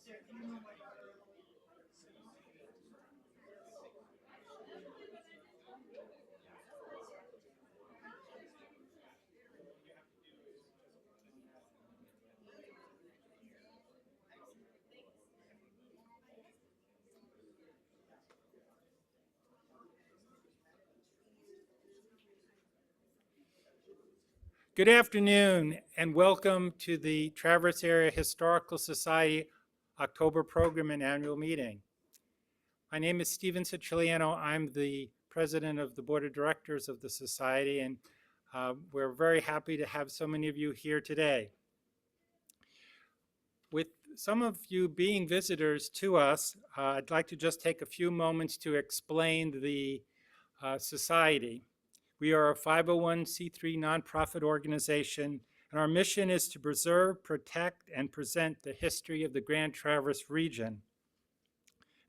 Good afternoon and welcome to the Traverse Area Historical Society October Program and Annual Meeting. My name is Stephen Siciliano. I'm the president of the Board of Directors of the Society, and we're very happy to have so many of you here today. With some of you being visitors to us, I'd like to just take a few moments to explain the Society. We are a 501c3 nonprofit organization, and our mission is to preserve, protect, and present the history of the Grand Traverse region.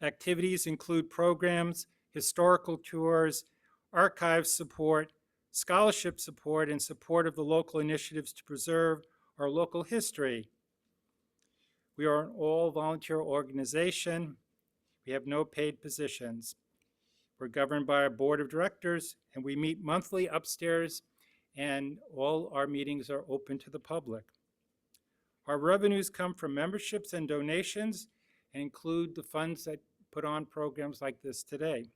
Activities include programs, historical tours, archive support, scholarship support, and support of the local initiatives to preserve our local history. We are an all-volunteer organization. We have no paid positions. We're governed by our board of directors, and we meet monthly upstairs, and all our meetings are open to the public. Our revenues come from memberships and donations and include the funds that put on programs like this today.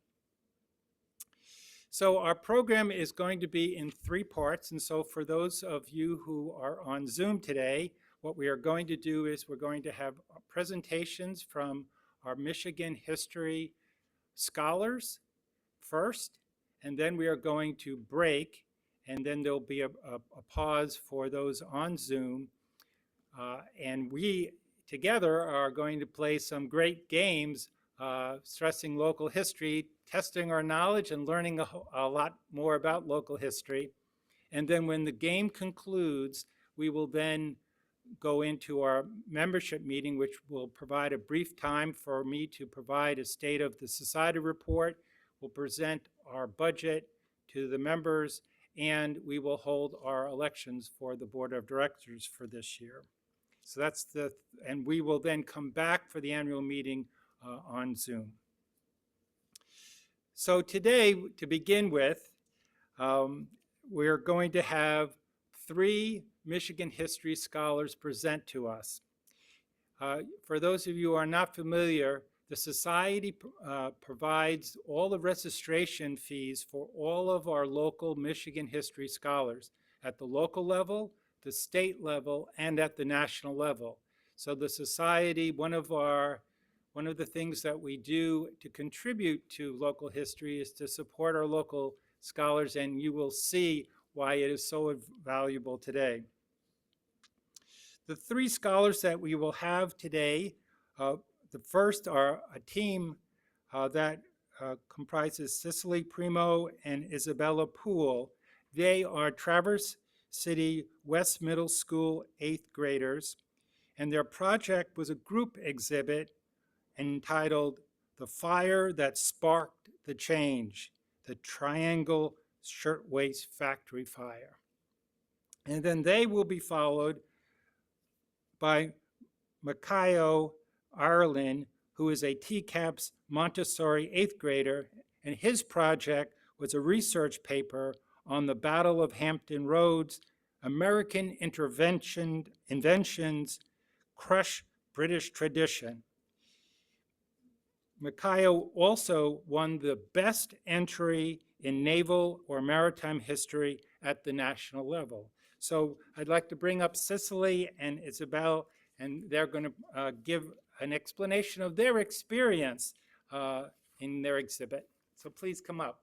So our program is going to be in 3 parts, and so for those of you who are on Zoom today, what we are going to do is we're going to have presentations from our Michigan history scholars first, and then we are going to break, and then there'll be a pause for those on Zoom. And we together are going to play some great games, stressing local history, testing our knowledge and learning a lot more about local history. And then when the game concludes, we will then go into our membership meeting, which will provide a brief time for me to provide a State of the Society report. We'll present our budget to the members, and we will hold our elections for the Board of Directors for this year. So that's and we will then come back for the annual meeting on Zoom. So today, to begin with, we're going to have 3 Michigan history scholars present to us. For those of you who are not familiar, the Society provides all the registration fees for all of our local Michigan history scholars at the local level, the state level, and at the national level. So the Society, one of the things that we do to contribute to local history is to support our local scholars, and you will see why it is so valuable today. The 3 scholars that we will have today, the first are a team that comprises Cicely Primo and Isabella Poole. They are Traverse City West Middle School 8th graders, and their project was a group exhibit entitled "The Fire That Sparked the Change, the Triangle Shirtwaist Factory Fire." And then they will be followed by Makayo Ireland, who is a TCAPS Montessori 8th grader, and his project was a research paper on the Battle of Hampton Roads, American Inventions Crush British Tradition. Makayo also won the best entry in naval or maritime history at the national level. So I'd like to bring up Cicely and Isabel, and they're going to give an explanation of their experience in their exhibit. So please come up.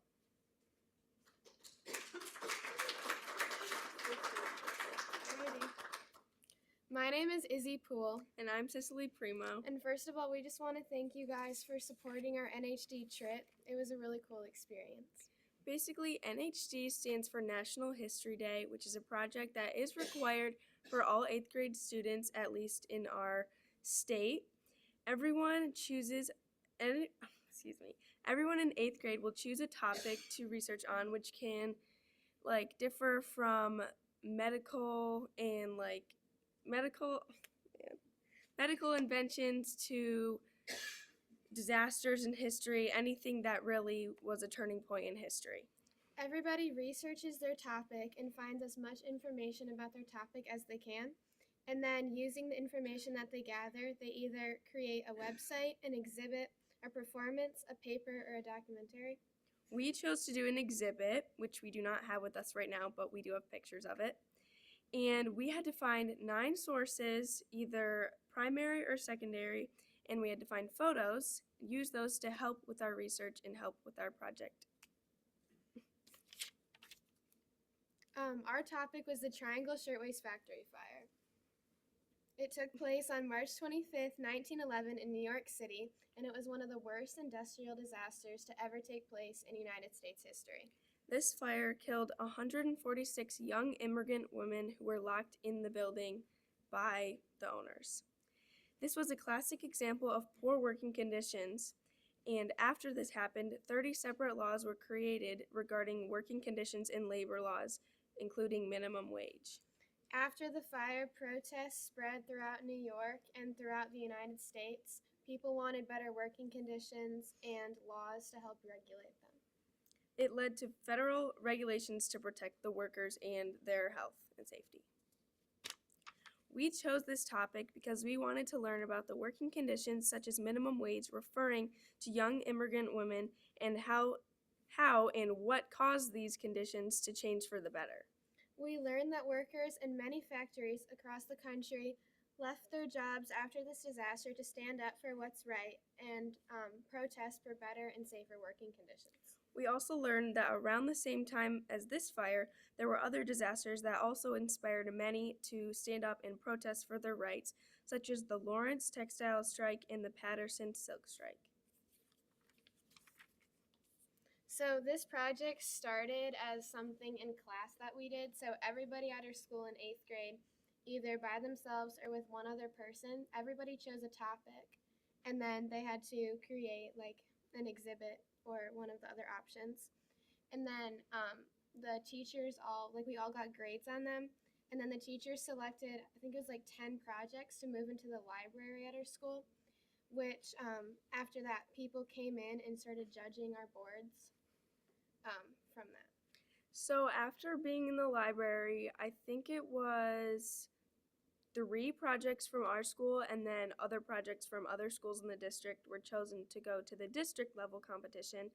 My name is Izzy Poole. And I'm Cicely Primo. And first of all, we just want to thank you guys for supporting our NHD trip. It was a really cool experience. Basically, NHD stands for National History Day, which is a project that is required for all 8th grade students, at least in our state. Everyone in 8th grade will choose a topic to research on, which can differ from medical medical inventions to disasters in history, anything that really was a turning point in history. Everybody researches their topic and finds as much information about their topic as they can. And then, using the information that they gather, they either create a website, an exhibit, a performance, a paper, or a documentary. We chose to do an exhibit, which we do not have with us right now, but we do have pictures of it. And we had to find 9 sources, either primary or secondary, and we had to find photos, use those to help with our research and help with our project. Our topic was the Triangle Shirtwaist Factory Fire. It took place on March 25th, 1911 in New York City, and it was one of the worst industrial disasters to ever take place in United States history. This fire killed 146 young immigrant women who were locked in the building by the owners. This was a classic example of poor working conditions, and after this happened, 30 separate laws were created regarding working conditions and labor laws, including minimum wage. After the fire, protests spread throughout New York and throughout the United States. People wanted better working conditions and laws to help regulate them. It led to federal regulations to protect the workers and their health and safety. We chose this topic because we wanted to learn about the working conditions such as minimum wage, referring to young immigrant women, and how and what caused these conditions to change for the better. We learned that workers in many factories across the country left their jobs after this disaster to stand up for what's right and protest for better and safer working conditions. We also learned that around the same time as this fire, there were other disasters that also inspired many to stand up and protest for their rights, such as the Lawrence textile strike and the Patterson silk strike. So this project started as something in class that we did. So everybody at our school in 8th grade, either by themselves or with one other person, everybody chose a topic, and then they had to create like an exhibit or one of the other options. And then the teachers we all got grades on them, and then the teachers selected, I think it was like 10 projects to move into the library at our school, which after that people came in and started judging our boards from that. So after being in the library, I think it was 3 projects from our school, and then other projects from other schools in the district were chosen to go to the district level competition.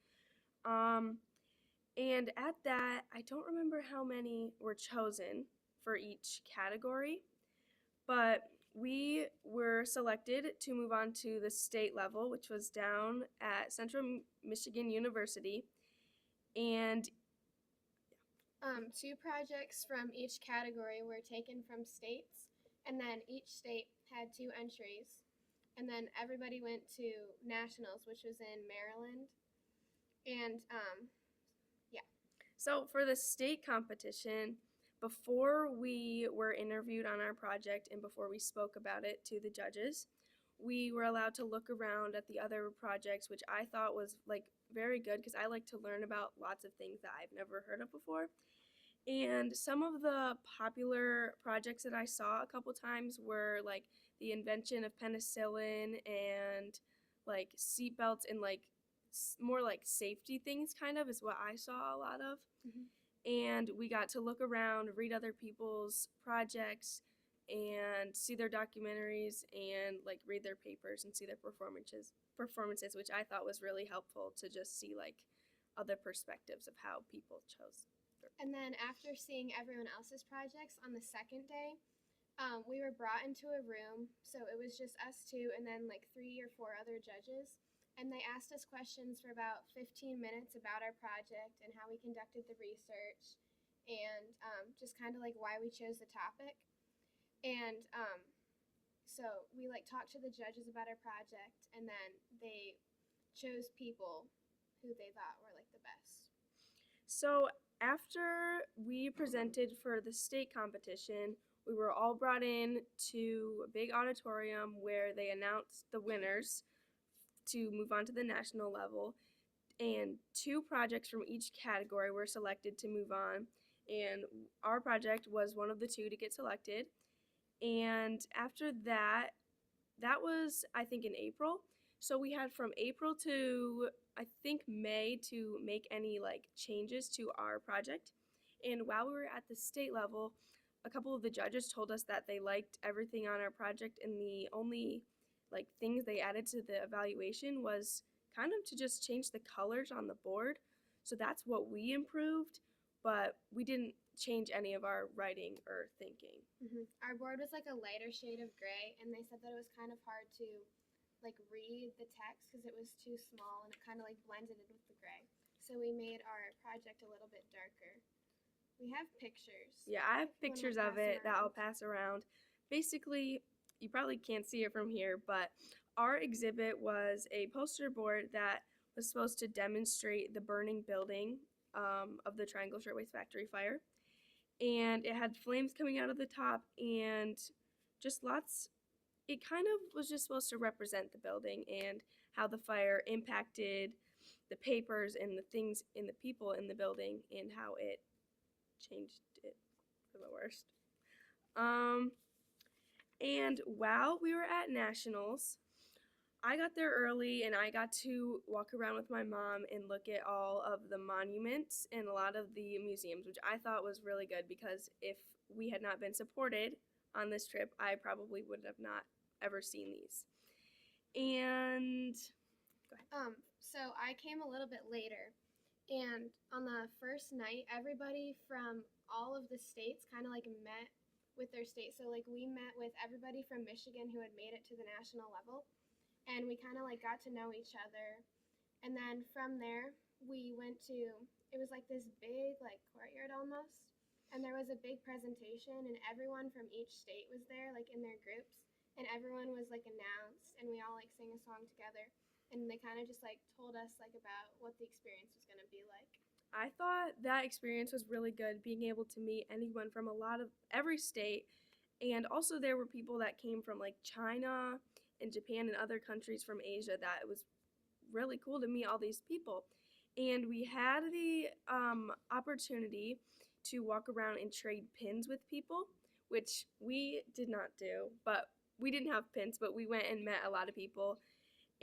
And at that, I don't remember how many were chosen for each category, but we were selected to move on to the state level, which was down at Central Michigan University. And 2 projects from each category were taken from states, and then each state had 2 entries. And then everybody went to nationals, which was in Maryland. And so for the state competition, before we were interviewed on our project and before we spoke about it to the judges, we were allowed to look around at the other projects, which I thought was very good because I like to learn about lots of things that I've never heard of before. And some of the popular projects that I saw a couple times were like the invention of penicillin and like seatbelts and like more like safety things kind of is what I saw a lot of. Mhm. And we got to look around, read other people's projects, and see their documentaries and like read their papers and see their performances, which I thought was really helpful to just see like other perspectives of how people chose. And then after seeing everyone else's projects on the second day, we were brought into a room. So it was just us 2 and then like 3 or 4 other judges. And they asked us questions for about 15 minutes about our project and how we conducted the research and just kind of like why we chose the topic. And so we like talked to the judges about our project, and then they chose people who they thought were like the best. So after we presented for the state competition, we were all brought in to a big auditorium where they announced the winners to move on to the national level, and 2 projects from each category were selected to move on, and our project was one of the 2 to get selected. And after that, that was, I think, in April. So we had from April to, I think, May to make any like changes to our project. And while we were at the state level, a couple of the judges told us that they liked everything on our project, and the only like things they added to the evaluation was kind of to just change the colors on the board. So that's what we improved, but we didn't change any of our writing or thinking. Our board was like a lighter shade of gray, and they said that it was kind of hard to like read the text because it was too small and it kind of like blended in with the gray. So we made our project a little bit darker. We have pictures. Yeah, I have If you wanna pictures of pass them it that I'll around. pass around. Basically, you probably can't see it from here, but our exhibit was a poster board that was supposed to demonstrate the burning building of the Triangle Shirtwaist Factory fire. And it had flames coming out of the top and just lots. It kind of was just supposed to represent the building and how the fire impacted the papers and the things in the people in the building and how it changed it for the worst. And while we were at nationals, I got there early and I got to walk around with my mom and look at all of the monuments and a lot of the museums, which I thought was really good because if we had not been supported on this trip, I probably would have not ever seen these. And So I came a little bit later, and on the first night, everybody from all of the states kind of like met with their state. So like we met with everybody from Michigan who had made it to the national level, and we kind of like got to know each other. And then from there, we went to, it was like this big like courtyard almost, and there was a big presentation, and everyone from each state was there like in their groups, and everyone was like announced, and we all like sang a song together, and they kind of just like told us like about what the experience was going to be like. I thought that experience was really good, being able to meet anyone from a lot of every state. And also there were people that came from like China and Japan and other countries from Asia that it was really cool to meet all these people. And we had the opportunity to walk around and trade pins with people, which we did not do, but we didn't have pins, but we went and met a lot of people.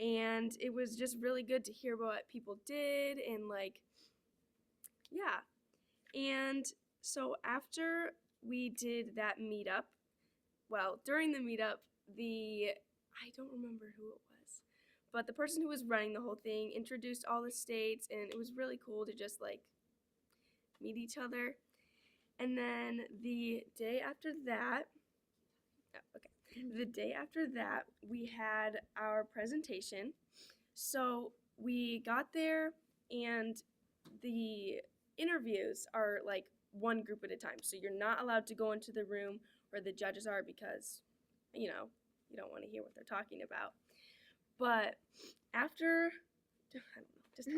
And it was just really good to hear what people did and like, yeah. And so after we did that meetup, well, during the meetup, I don't remember who it was, but the person who was running the whole thing introduced all the states, and it was really cool to just like meet each other. And then the day after that, we had our presentation. So we got there, and the interviews are like one group at a time. So you're not allowed to go into the room where the judges are because, you don't want to hear what they're talking about. But after, I don't know, just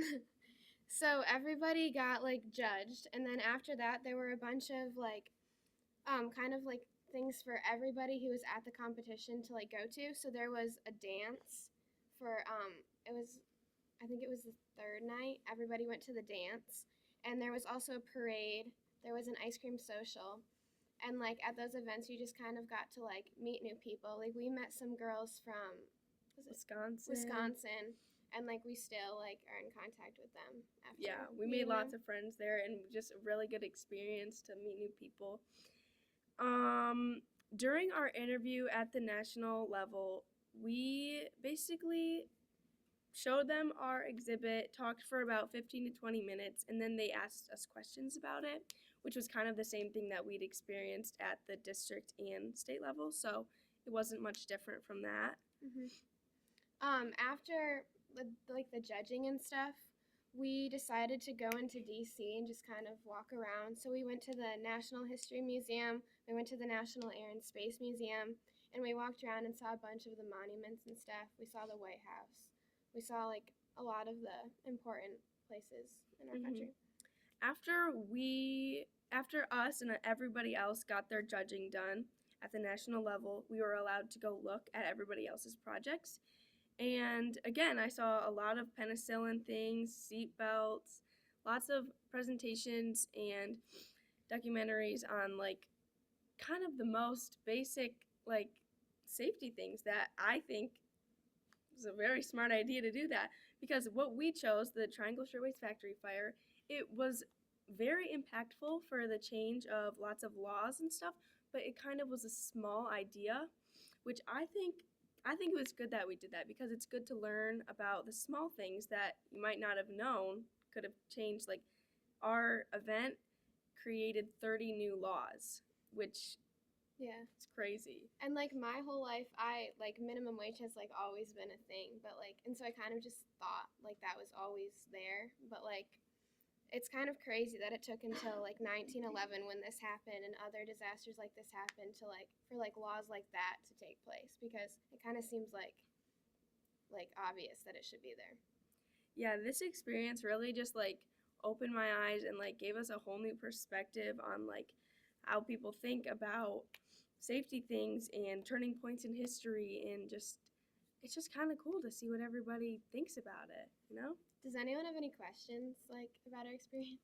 So everybody got like judged, and then after that, there were a bunch of like, kind of like things for everybody who was at the competition to like go to. So there was a dance for I think it was the third night. Everybody went to the dance, and there was also a parade. There was an ice cream social, and like at those events, you just kind of got to like meet new people. Like we met some girls from Wisconsin, and like we still like are in contact with them after. Yeah, we made lots of friends there, and just a really good experience to meet new people. During our interview at the national level, we basically showed them our exhibit, talked for about 15 to 20 minutes, and then they asked us questions about it, which was kind of the same thing that we'd experienced at the district and state level, so it wasn't much different from that. After the judging and stuff, we decided to go into DC and just kind of walk around. So we went to the National History Museum, we went to the National Air and Space Museum, and we walked around and saw a bunch of the monuments and stuff. We saw the White House. We saw like a lot of the important places in our country. After us and everybody else got their judging done at the national level, we were allowed to go look at everybody else's projects. And again, I saw a lot of penicillin things, seat belts, lots of presentations and documentaries on like kind of the most basic like safety things that I think was a very smart idea to do that, because what we chose, the Triangle Shirtwaist Factory fire, it was very impactful for the change of lots of laws and stuff, but it kind of was a small idea, which I think it was good that we did that, because it's good to learn about the small things that you might not have known could have changed. Like, our event created 30 new laws, which Yeah. is crazy. And like my whole life, I like minimum wage has like always been a thing, but like, and so I kind of just thought like that was always there, but like it's kind of crazy that it took until like 1911 when this happened and other disasters like this happened to like for like laws like that to take place, because it kind of seems like obvious that it should be there. Yeah, this experience really just like opened my eyes and like gave us a whole new perspective on like how people think about safety things and turning points in history, and just it's just kind of cool to see what everybody thinks about it, you know? Does anyone have any questions like about our experience?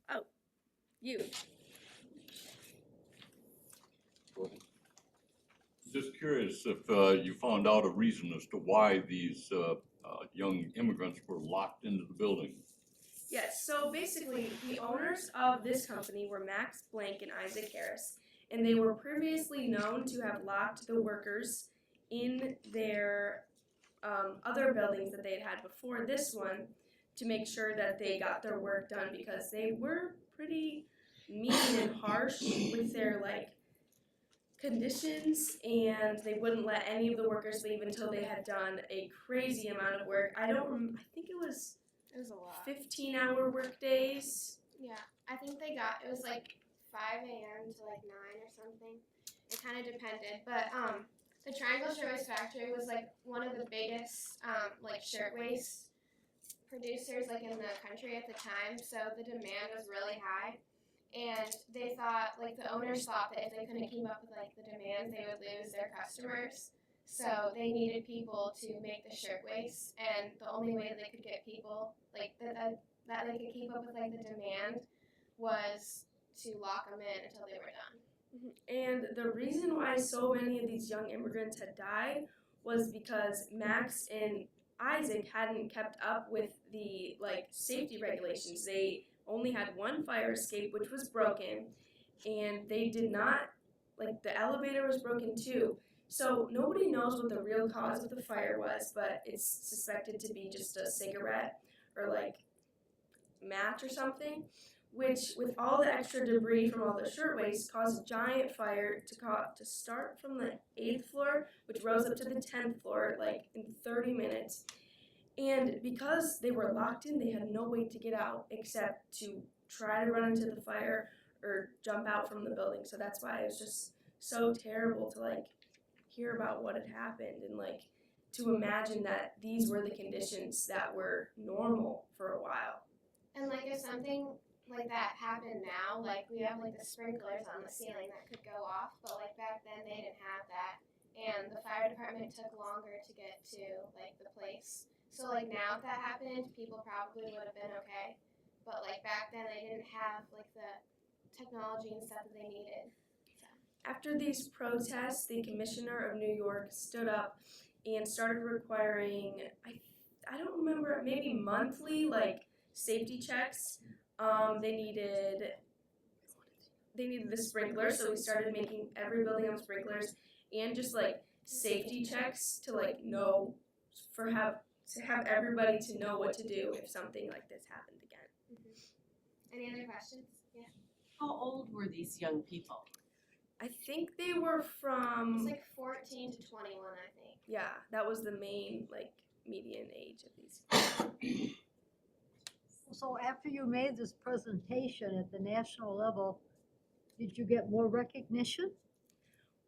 Oh, you. Just curious if you found out a reason as to why these young immigrants were locked into the building. Yes, so basically, the owners of this company were Max Blank and Isaac Harris, and they were previously known to have locked the workers in their other buildings that they had before this one to make sure that they got their work done, because they were pretty mean and harsh with their like conditions, and they wouldn't let any of the workers leave until they had done a crazy amount of work. I think it was It was a lot. 15-hour work days. Yeah, I think they got, it was like 5 a.m. to like 9 or something. It kind of depended, but the Triangle Shirtwaist Factory was like one of the biggest like shirtwaist producers like in the country at the time, so the demand was really high, and they thought like the owners thought that if they couldn't keep up with like the demand, they would lose their customers. So they needed people to make the shirtwaists, and the only way they could get people like that they could keep up with like the demand was to lock them in until they were done. And the reason why so many of these young immigrants had died was because Max and Isaac hadn't kept up with the like safety regulations. They only had one fire escape, which was broken, and they did not, like, the elevator was broken too. So nobody knows what the real cause of the fire was, but it's suspected to be just a cigarette or like match or something, which with all the extra debris from all the shirtwaists caused a giant fire to start from the 8th floor, which rose up to the 10th floor like in 30 minutes. And because they were locked in, they had no way to get out except to try to run into the fire or jump out from the building. So that's why it was just so terrible to like hear about what had happened, and like to imagine that these were the conditions that were normal for a while. And like if something like that happened now, like we have like the sprinklers on the ceiling that could go off, but like back then they didn't have that, and the fire department took longer to get to like the place. So like now if that happened, people probably would have been okay, but like back then they didn't have like the technology and stuff that they needed. After these protests, the commissioner of New York stood up and started requiring, I don't remember, maybe monthly like safety checks. They needed the sprinklers, so we started making every building have sprinklers, and just like safety checks to like know to have everybody to know what to do if something like this happened again. Any other questions? Yeah. How old were these young people? I think they were It's from, like 14 to 21, I think. yeah, that was the main like median age of these. So after you made this presentation at the national level, did you get more recognition?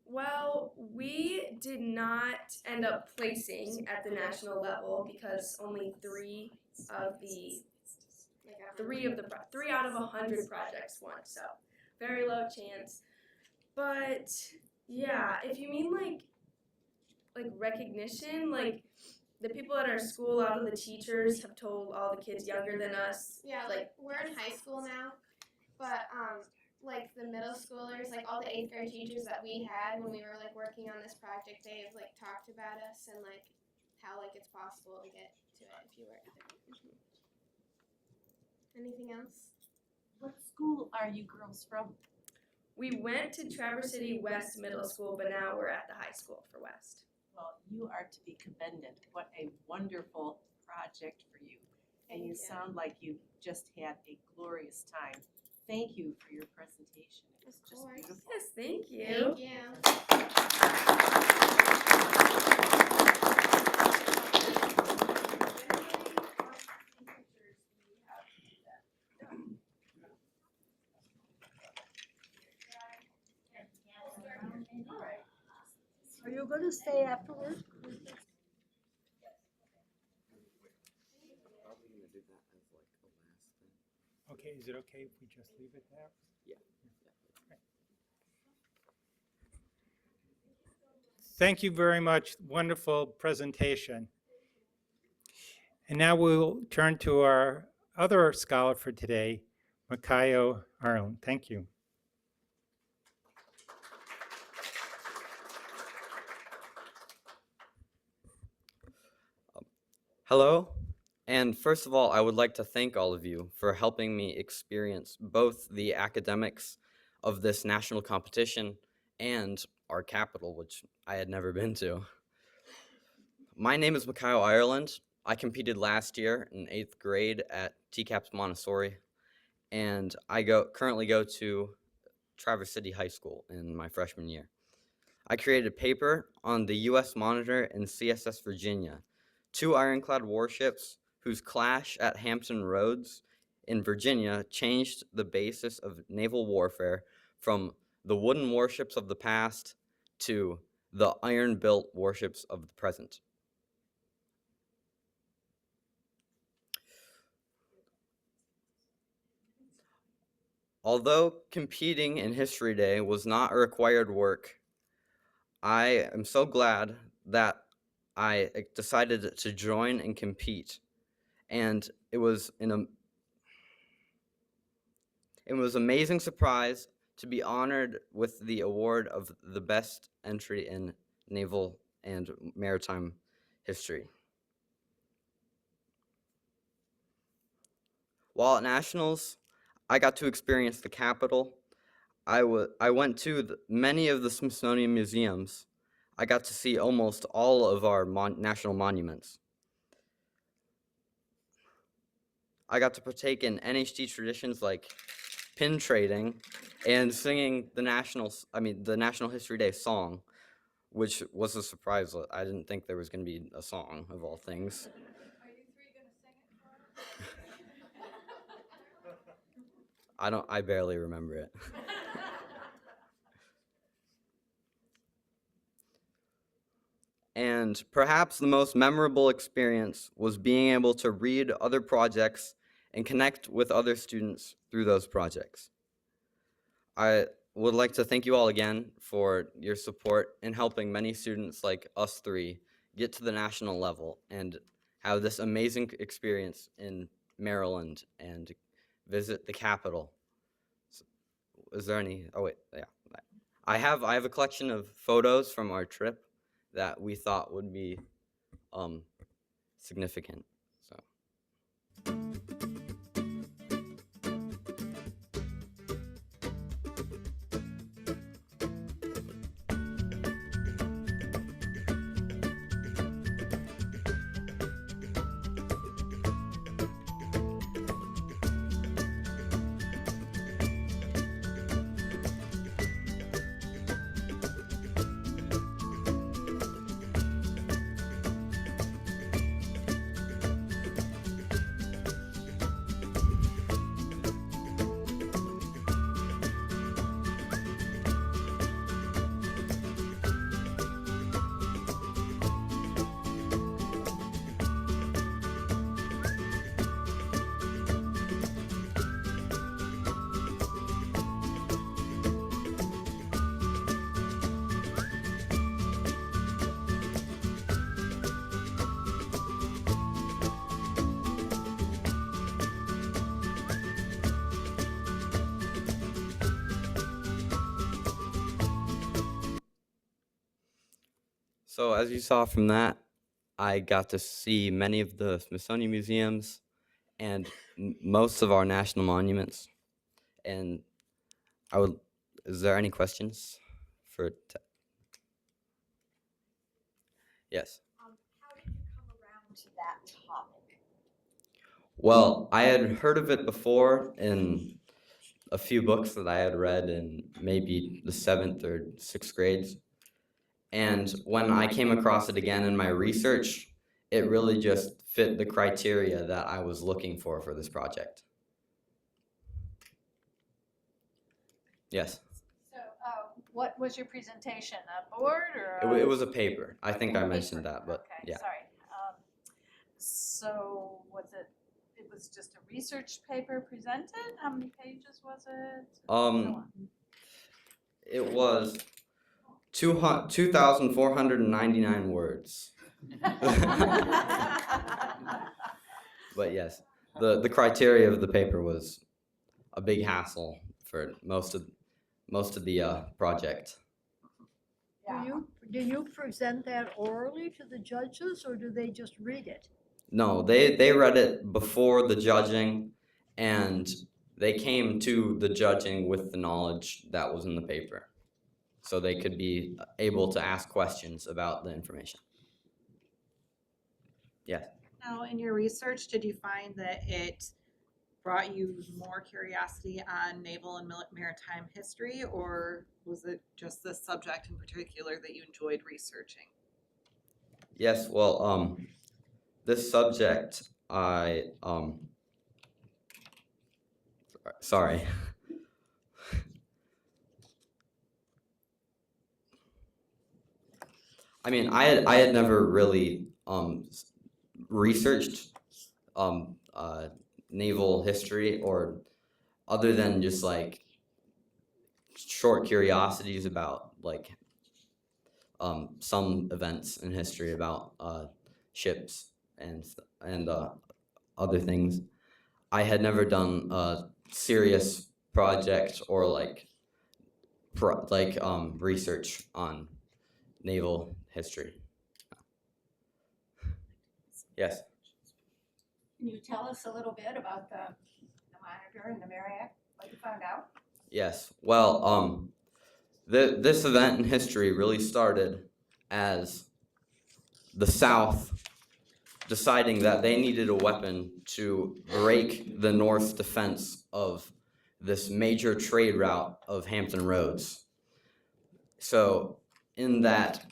Well, we did not end up placing at the national level because only three out of 100 projects won, so very low chance. But yeah, if you mean like recognition, like the people at our school, a lot of the teachers have told all the kids younger than us. Yeah, like we're in high school now, but like the middle schoolers, like all the 8th grade teachers that we had when we were like working on this project, they've like talked about us and like how like it's possible to get to it if you work there. Anything else? What school are you girls from? We went to Traverse City West Middle School, but now we're at the high school for West. Well, you are to be commended. What a wonderful project for you. And you sound like you just had a glorious time. Thank you for your presentation. It was Of just course. beautiful. Yes, thank you. Thank you. Are you gonna stay afterward? Probably gonna do that as like a last thing. Okay, is it okay if we just leave it there? Yeah. Thank you very much. Wonderful presentation. And now we'll turn to our other scholar for today, Makayo Ireland. Thank you. Hello, and first of all, I would like to thank all of you for helping me experience both the academics of this national competition and our capital, which I had never been to. My name is Makayo Ireland. I competed last year in 8th grade at TCAPS Montessori, and I currently go to Traverse City High School in my freshman year. I created a paper on the U.S. Monitor and CSS Virginia, two ironclad warships whose clash at Hampton Roads in Virginia changed the basis of naval warfare from the wooden warships of the past to the iron-built warships of the present. Although competing in History Day was not a required work, I am so glad that I decided to join and compete. And it was an amazing surprise to be honored with the award of the best entry in naval and maritime history. While at Nationals, I got to experience the Capitol. I went to many of the Smithsonian museums. I got to see almost all of our national monuments. I got to partake in NHT traditions like pin trading and singing the National History Day song, which was a surprise. I didn't think there was going to be a song of all things. Are you three gonna sing it for us? I barely remember it. And perhaps the most memorable experience was being able to read other projects and connect with other students through those projects. I would like to thank you all again for your support in helping many students like us three get to the national level and have this amazing experience in Maryland and visit the Capitol. Is there any, oh wait, yeah. I have a collection of photos from our trip that we thought would be significant. So. So as you saw from that, I got to see many of the Smithsonian museums and most of our national monuments. And is there any questions for? Yes. How did you come around to that topic? Well, I had heard of it before in a few books that I had read in maybe the 7th or 6th grades. And when I came across it again in my research, it really just fit the criteria that I was looking for this project. Yes. So, what was your presentation? A board or? It was a paper. I think I mentioned that, but Okay, yeah. sorry. So was it? It was just a research paper presented. How many pages was it? So on. It was 2,499 words. But yes, the criteria of the paper was a big hassle for most of the project. Do you present that orally to the judges, or do they just read it? No, they read it before the judging, and they came to the judging with the knowledge that was in the paper, so they could be able to ask questions about the information. Yes. Now, in your research, did you find that it brought you more curiosity on naval and maritime history, or was it just this subject in particular that you enjoyed researching? Yes, well, this subject, sorry. I mean, I had never really researched naval history, or other than just like short curiosities about like some events in history about ships and other things. I had never done a serious project or like research on naval history. Yes. Can you tell us a little bit about the monitor and the Marriott, what you found out? Yes. Well, this event in history really started as the South deciding that they needed a weapon to break the North's defense of this major trade route of Hampton Roads. So in that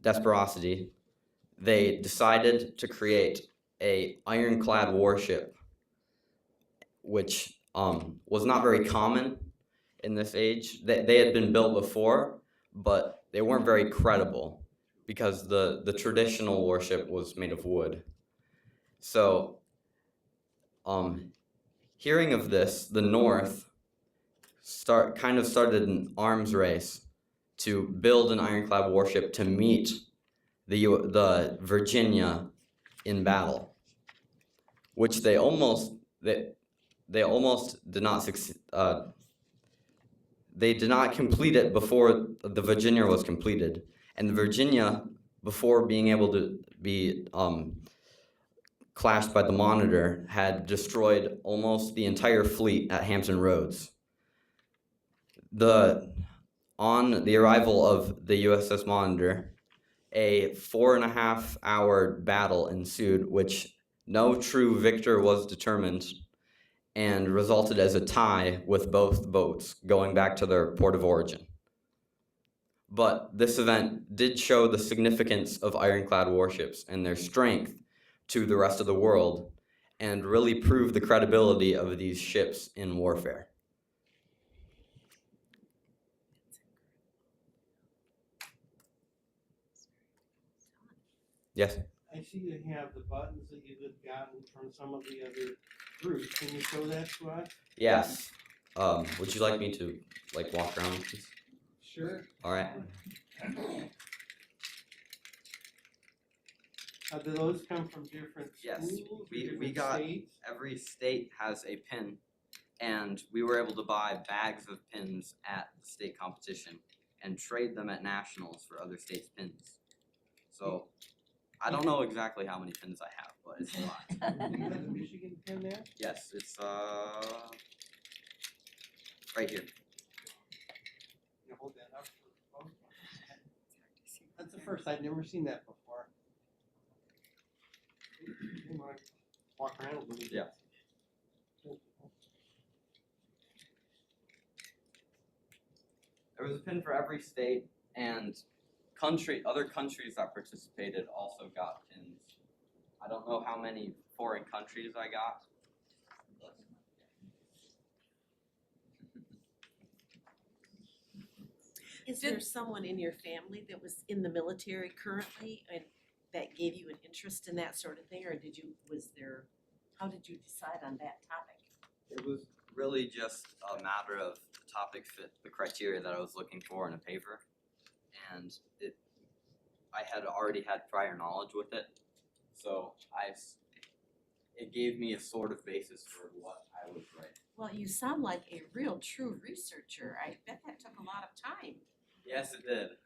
desperosity, they decided to create a ironclad warship, which was not very common in this age. They had been built before, but they weren't very credible because the traditional warship was made of wood. So hearing of this, the North started an arms race to build an ironclad warship to meet the Virginia in battle, which they almost did not succeed. They did not complete it before the Virginia was completed, and the Virginia, before being able to be clashed by the Monitor, had destroyed almost the entire fleet at Hampton Roads. On the arrival of the USS Monitor, a 4.5-hour battle ensued, which no true victor was determined, and resulted as a tie with both boats going back to their port of origin. But this event did show the significance of ironclad warships and their strength to the rest of the world, and really proved the credibility of these ships in warfare. Yes? I see you have the buttons that you had gotten from some of the other groups. Can you show that to us? Yes. Would you like me to walk around, please? Sure. All right. Do those come from different Yes, schools, we different got states? every state has a pin, and we were able to buy bags of pins at the state competition and trade them at nationals for other states' pins. So I don't know exactly how many pins I have, but it's a lot. Do you have the Michigan pin there? Yes, it's right here. You hold that up for the phone? That's the first, I've never seen that before. You mind walk around a little bit? Yeah. There was a pin for every state, and other countries that participated also got pins. I don't know how many foreign countries I got. Is there someone in your family that was in the military currently and that gave you an interest in that sort of thing, or how did you decide on that topic? It was really just a matter of the topic fit the criteria that I was looking for in a paper, and I had already had prior knowledge with it, so it gave me a sort of basis for what I was writing. Well, you sound like a real true researcher. I bet that took a lot of time. Yes, it did.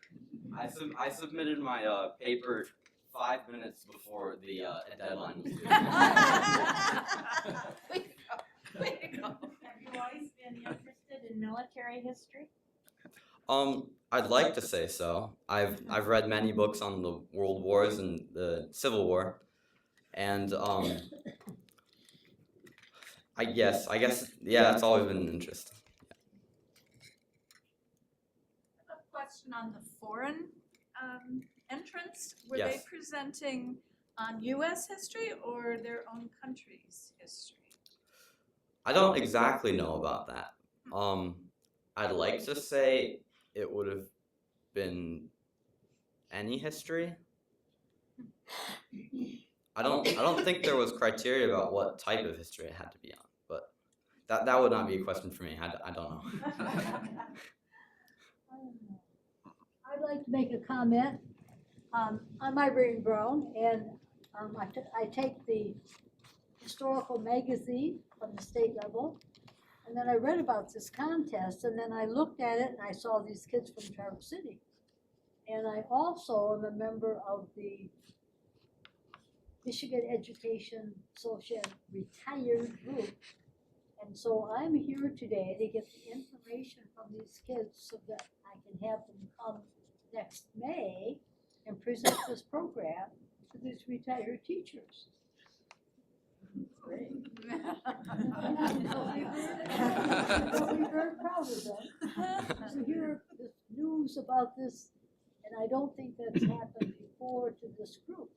I submitted my paper 5 minutes before the deadline was due. Way to go. Way to go. Have you always been interested in military history? I'd like to say so. I've read many books on the World Wars and the Civil War, and I guess yeah, it's always been an interest. I have a question on the foreign entrants. Were Yes. they presenting on U.S. history or their own country's history? I don't exactly know about that. I'd like to say it would have been any history. I don't think there was criteria about what type of history it had to be on, but that would not be a question for me. I don't know. I'd like to make a comment. I'm Irene Brown, and I take the historical magazine from the state level, and then I read about this contest, and then I looked at it, and I saw these kids from Traverse City. And I also am a member of the Michigan Education Association retired group. And so I'm here today to get the information from these kids so that I can have them come next May and present this program to these retired teachers. Great. I'll be very proud of them to hear the news about this, and I don't think that's happened before to this group.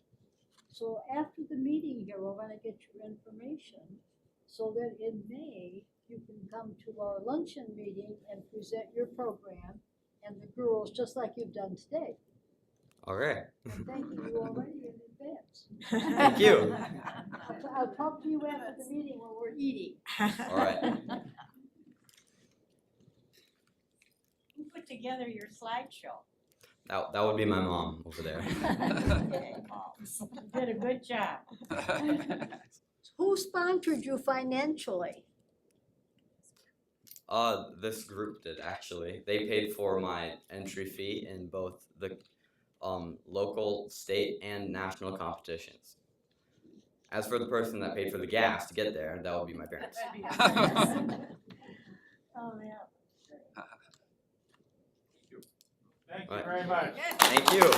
So after the meeting here, we're gonna get your information so that in May, you can come to our luncheon meeting and present your program and the girls, just like you've done today. All right. And thanking you already in advance. Thank you. I'll talk to you after the meeting when we're eating. All right. Who put together your slideshow? That would be my mom over there. Okay, moms. You did a good job. Who sponsored you financially? This group did actually. They paid for my entry fee in both the local, state, and national competitions. As for the person that paid for the gas to get there, that would be my parents. Oh, yeah. Thank you Right. very much. Thank you.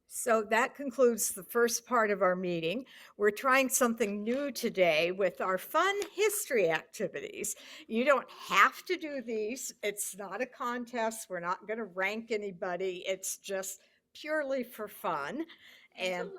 So that concludes the first part of our meeting. We're trying something new today with our fun history activities. You don't have to do these. It's not a contest. We're not going to rank anybody. It's just purely for fun and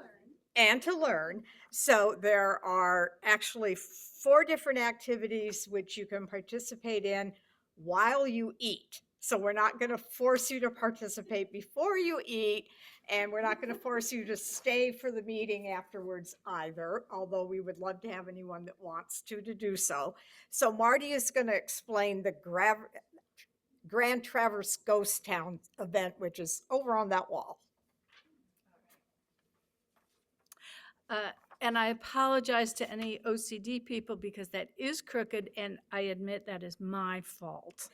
to learn. So there are actually 4 different activities which you can participate in while you eat. So we're not going to force you to participate before you eat, and we're not going to force you to stay for the meeting afterwards either, although we would love to have anyone that wants to do so. So Marty is going to explain the Grand Traverse Ghost Town event, which is over on that wall. And I apologize to any OCD people because that is crooked, and I admit that is my fault.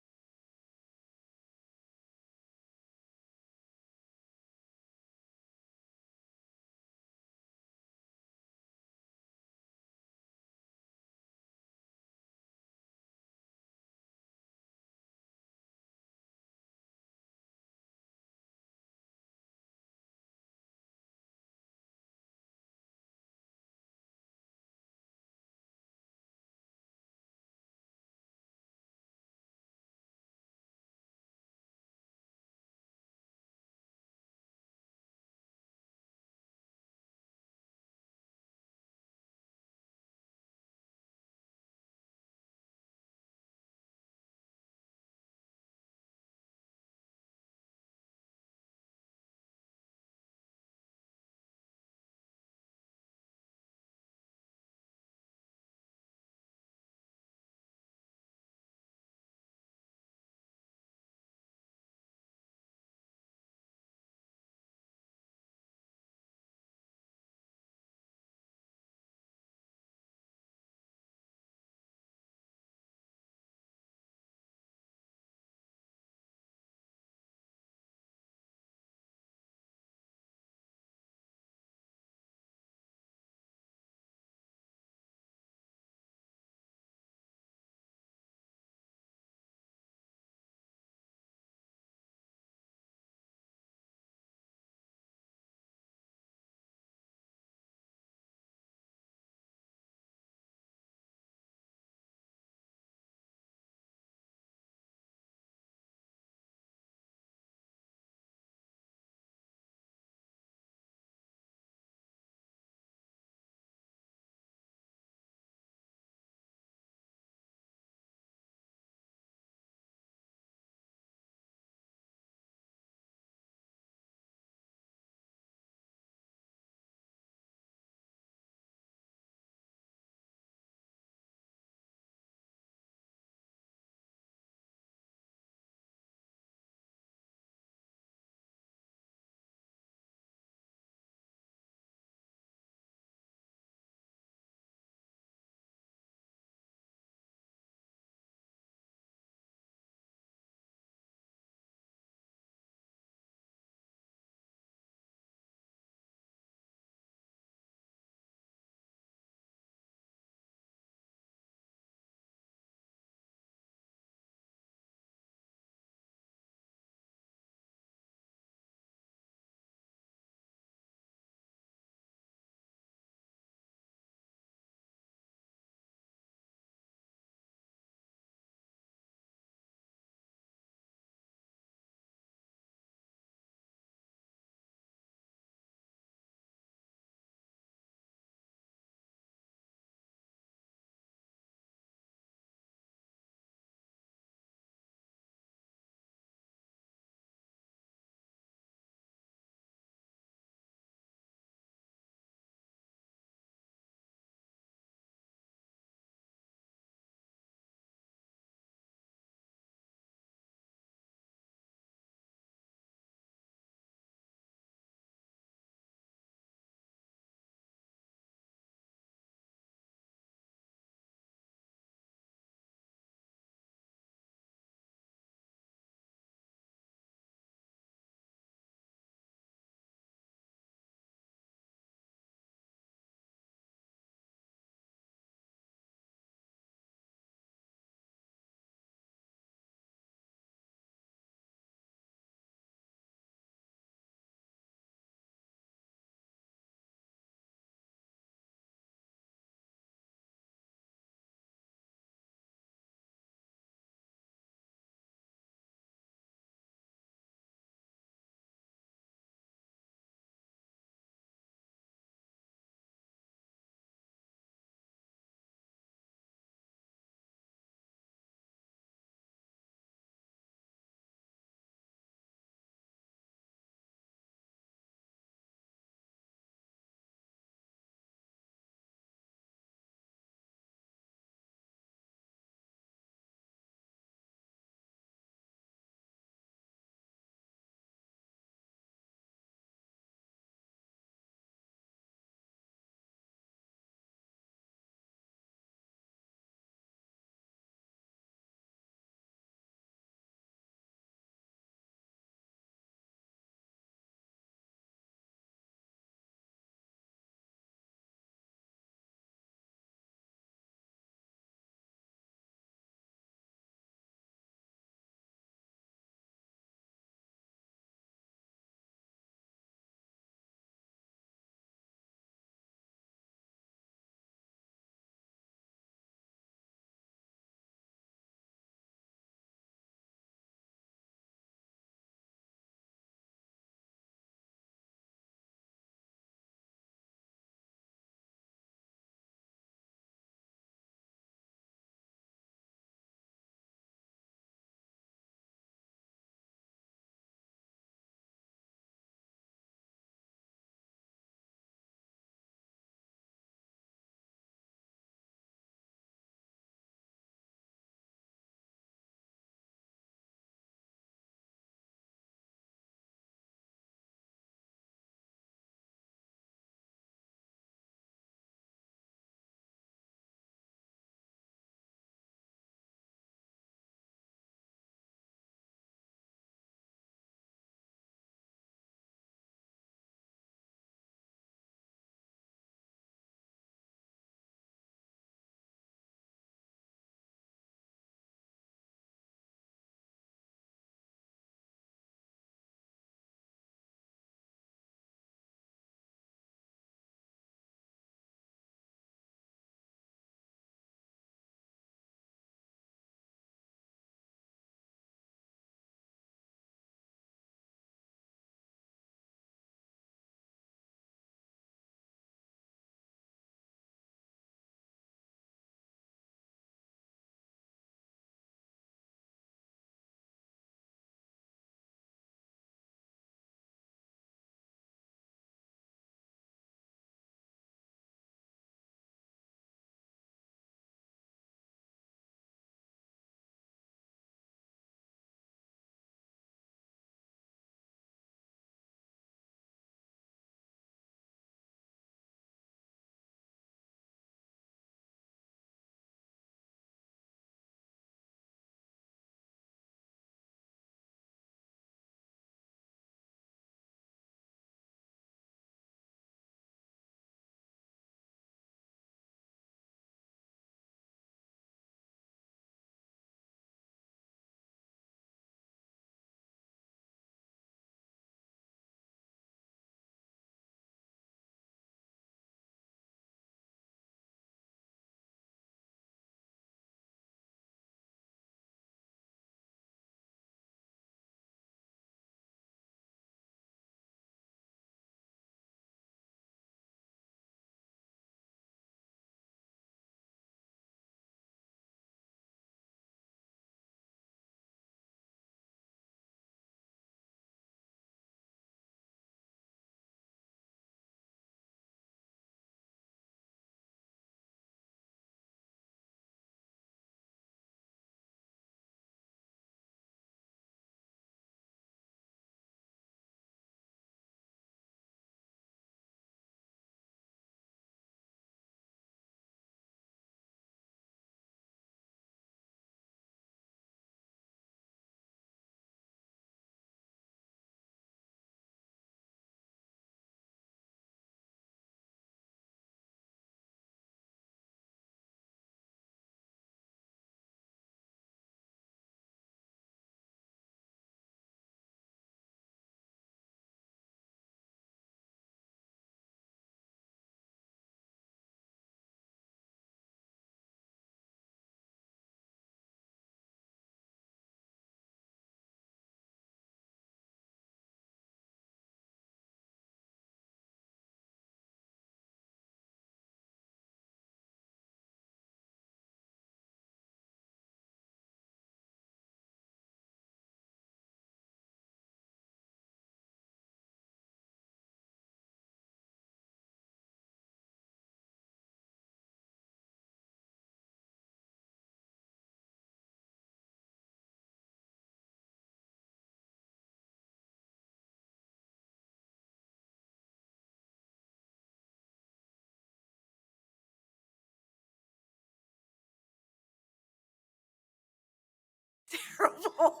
terrible.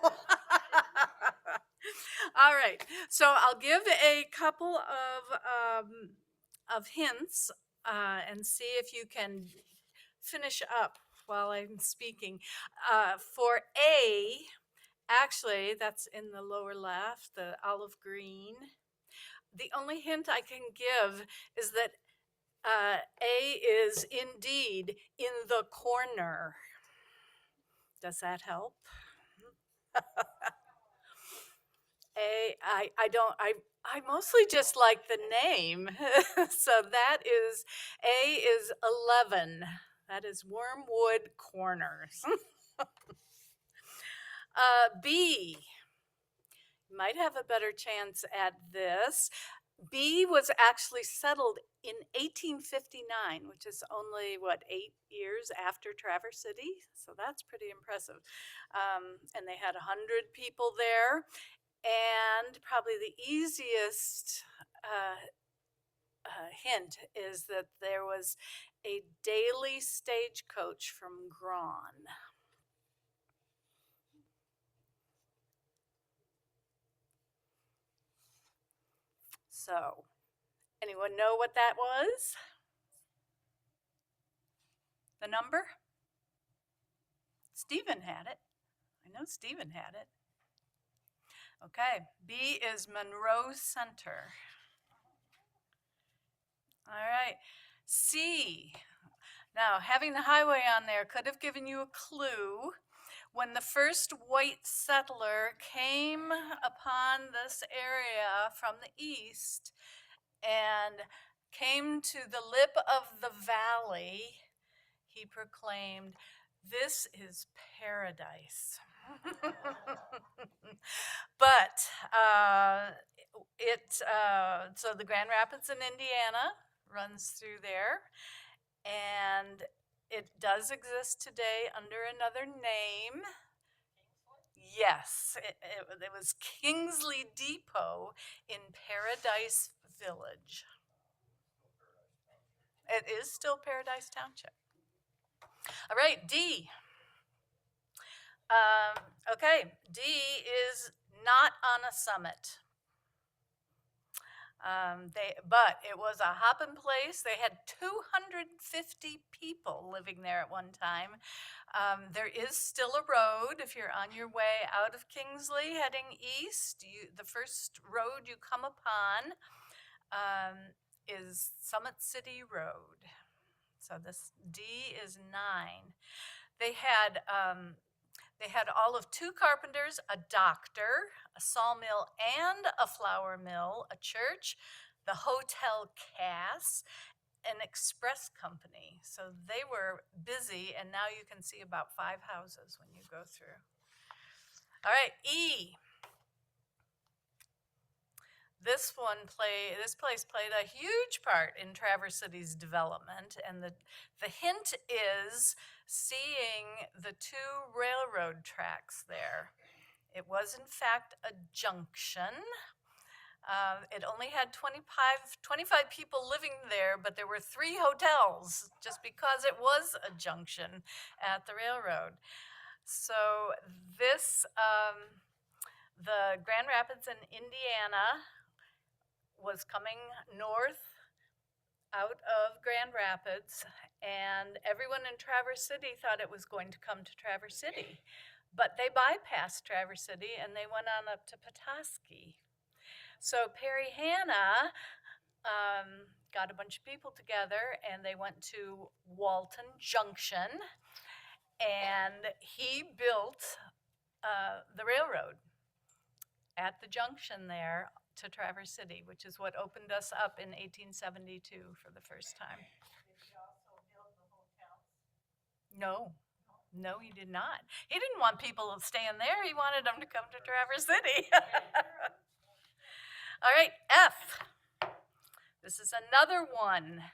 All right, so I'll give a couple of hints and see if you can finish up while I'm speaking. For A, actually, that's in the lower left, the olive green. The only hint I can give is that A is indeed in the corner. Does that help? I mostly just like the name. So that is, A is 11. That is Wormwood Corners. B, you might have a better chance at this. B was actually settled in 1859, which is only, 8 years after Traverse City? So that's pretty impressive. And they had 100 people there. And probably the easiest hint is that there was a daily stagecoach from Grawn. So, anyone know what that was? The number? Stephen had it. I know Stephen had it. Okay, B is Monroe Center. All right, C. Now, having the highway on there could have given you a clue. When the first white settler came upon this area from the east and came to the lip of the valley, he proclaimed, "This is paradise." But so the Grand Rapids in Indiana runs through there, and it does exist today under another name. Yes, it was Kingsley Depot in Paradise Village. It is still Paradise Township. All right, D. Okay, D is not on a summit. But it was a hopping place. They had 250 people living there at one time. There is still a road if you're on your way out of Kingsley heading east. The first road you come upon is Summit City Road. So this D is 9. They had all of 2 carpenters, a doctor, a sawmill and a flour mill, a church, the Hotel TAHS, an express company. So they were busy, and now you can see about 5 houses when you go through. All right, E. This place played a huge part in Traverse City's development, and the hint is seeing the 2 railroad tracks there. It was in fact a junction. It only had 25 people living there, but there were 3 hotels just because it was a junction at the railroad. So this, the Grand Rapids in Indiana was coming north out of Grand Rapids, and everyone in Traverse City thought it was going to come to Traverse City. But they bypassed Traverse City and they went on up to Petoskey. So Perry Hanna got a bunch of people together and they went to Walton Junction, and he built the railroad at the junction there to Traverse City, which is what opened us up in 1872 for the first time. Did he also build the hotel? No, he did not. He didn't want people staying there. He wanted them to come to Traverse City. All right, F. This is another one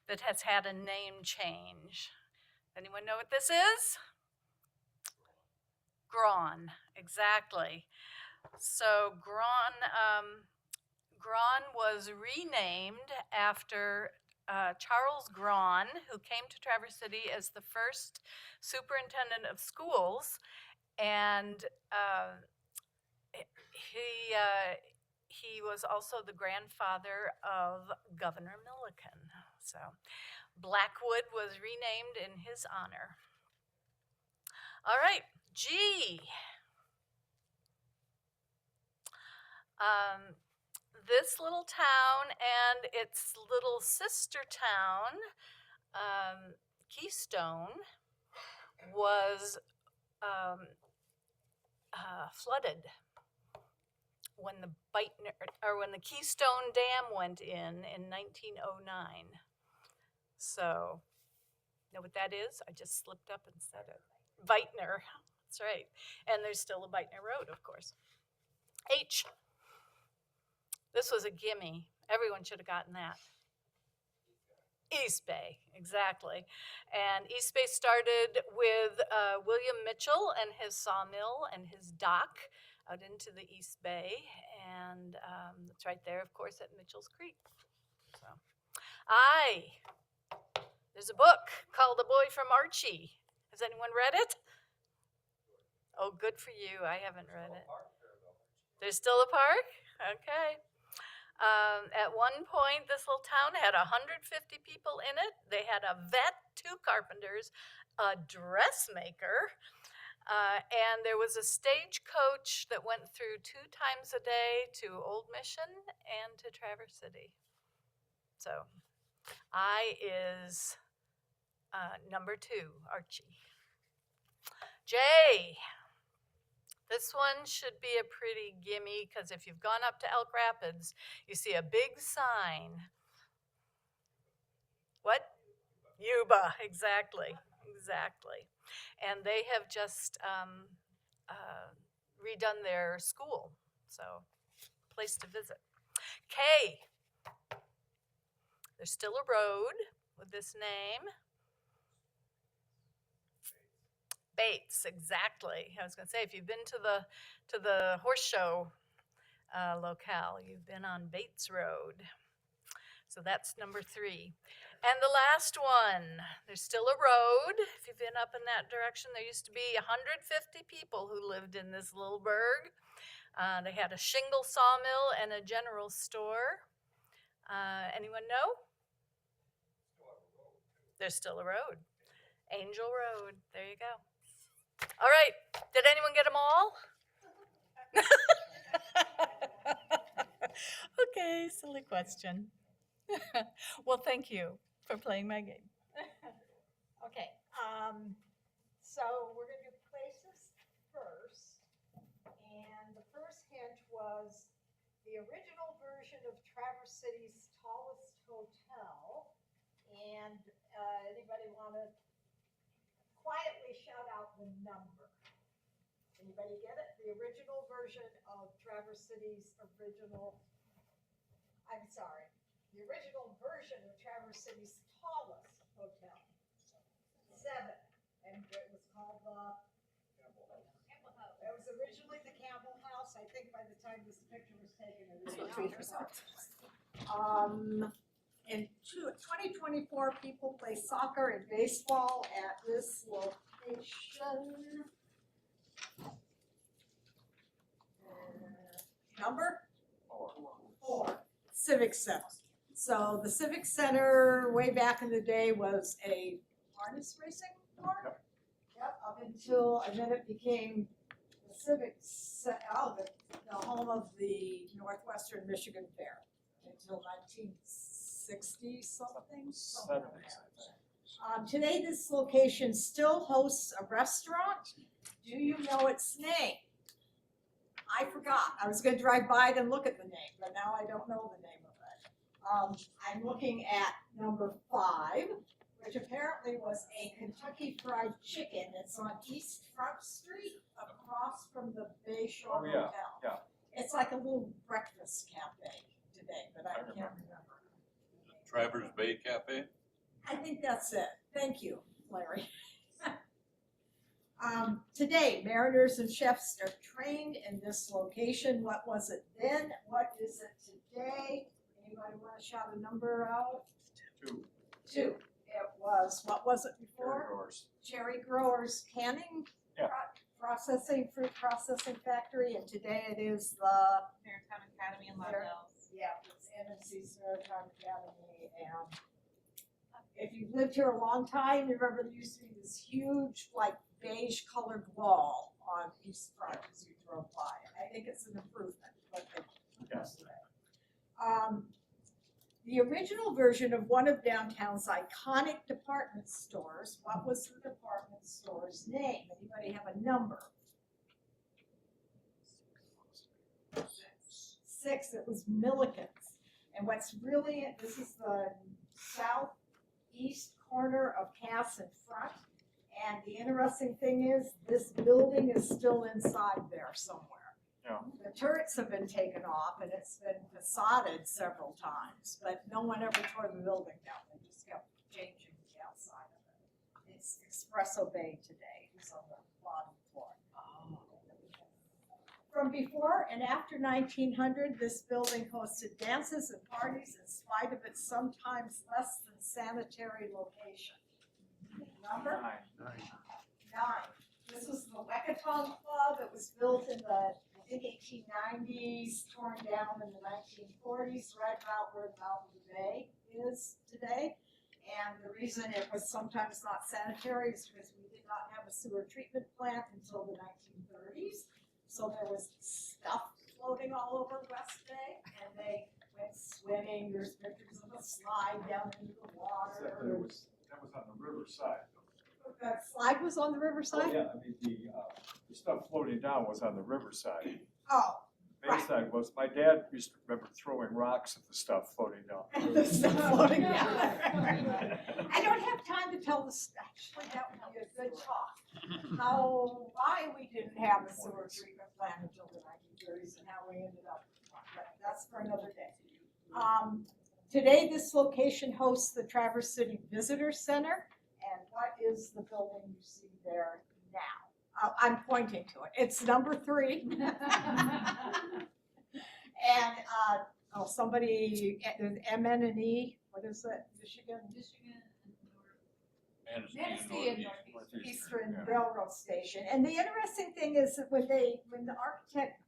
that has had a name change. Anyone know what this is? Grawn, exactly. So Grawn was renamed after Charles Grawn, who came to Traverse City as the first superintendent of schools, And he was also the grandfather of Governor Milliken. So Blackwood was renamed in his honor. All right, G. This little town and its little sister town, Keystone, was flooded when the Keystone Dam went in 1909. So, know what that is? I just slipped up and said it. Vitener, that's right. And there's still a Vitener Road, of course. H. This was a gimme. Everyone should have gotten that. East Bay, exactly. And East Bay started with William Mitchell and his sawmill and his dock out into the East Bay. And it's right there, of course, at Mitchell's Creek. So, there's a book called The Boy from Archie. Has anyone read it? Oh, good for you. I haven't read it. There's still a park? Okay. At one point, this little town had 150 people in it. They had a vet, 2 carpenters, a dressmaker, and there was a stagecoach that went through 2 times a day to Old Mission and to Traverse City. So I is number 2, Archie. J. This one should be a pretty gimme, because if you've gone up to Elk Rapids, you see a big sign. What? Yuba, exactly. And they have just redone their school, so place to visit. K. There's still a road with this name. Bates, exactly. I was going to say, if you've been to the horse show locale, you've been on Bates Road. So that's number 3. And the last one, there's still a road. If you've been up in that direction, there used to be 150 people who lived in this little burg. They had a shingle sawmill and a general store. Anyone know? There's still a road. Angel Road, there you go. All right, did anyone get them all? Okay, silly question. Well, thank you for playing my game. Okay, so we're gonna do places first. And the first hint was the original version of Traverse City's tallest hotel. And anybody wanna quietly shout out the number? Anybody get it? The original version of Traverse City's original tallest hotel. 7. And it was called the Campbell House. It was originally the Campbell House. I think by the time this picture was taken, it was in 2024, people play soccer and baseball at this location. Number? 4. Civic Center. So the Civic Center, way back in the day, was a harness racing park. Yep, up until, and then it became the the home of the Northwestern Michigan Fair until 1960 something. Today, this location still hosts a restaurant. Do you know its name? I forgot. I was going to drive by it and look at the name, but now I don't know the name of it. I'm looking at number 5, which apparently was a Kentucky Fried Chicken. It's on East Front Street, across from the Bayshore Hotel. Yeah. It's like a little breakfast cafe today, but I can't remember. Traverse Bay Cafe? I think that's it. Thank you, Larry. Today, mariners and chefs are trained in this location. What was it then? What is it today? Anybody want to shout a number out? 2. 2. It was, what was it before? Cherry growers. Cherry Growers Canning fruit processing factory, and today it is the, Maritime Academy in Love There- Hills. yeah, it's NMC's Maritime Academy, and if you've lived here a long time, you remember there used to be this huge, like, beige colored wall on East Front as you drove by. I think it's an improvement, but Yes. the original version of one of downtown's iconic department stores, what was the department store's name? Anybody have a number? 6, it was Milliken's. And what's really, this is the southeast corner of TAHS in front. And the interesting thing is, this building is still inside there somewhere. Yeah. The turrets have been taken off and it's been facaded several times, but no one ever tore the building down. They just kept changing the outside of it. It's Espresso Bay today. It's on the bottom floor. From before and after 1900, this building hosted dances and parties in spite of its sometimes less than sanitary location. Number? 9. This was the Weckatong Club. It was built in the, I think, 1890s, torn down in the 1940s, right about where the mouth of the bay is today. And the reason it was sometimes not sanitary is because we did not have a sewer treatment plant until the 1930s. So there was stuff floating all over West Bay, and they went swimming. There's pictures of a slide down into the water. That was on the riverside. That slide was on the riverside? Oh, yeah, I mean, the stuff floating down was on the riverside. Oh, Bayside was, my dad used to remember throwing rocks at the stuff floating down. the stuff floating down. I don't have time to tell this, actually, that would be a good talk. Why we didn't have a sewer treatment plant until the 1930s and how we ended up with one, but that's for another day. Today, this location hosts the Traverse City Visitor Center, and what is the building you see there now? I'm pointing to it. It's number 3. And, somebody, MN&E, what is it, Michigan? Manistee and Eastern Railroad Station. And the interesting thing is that when the architect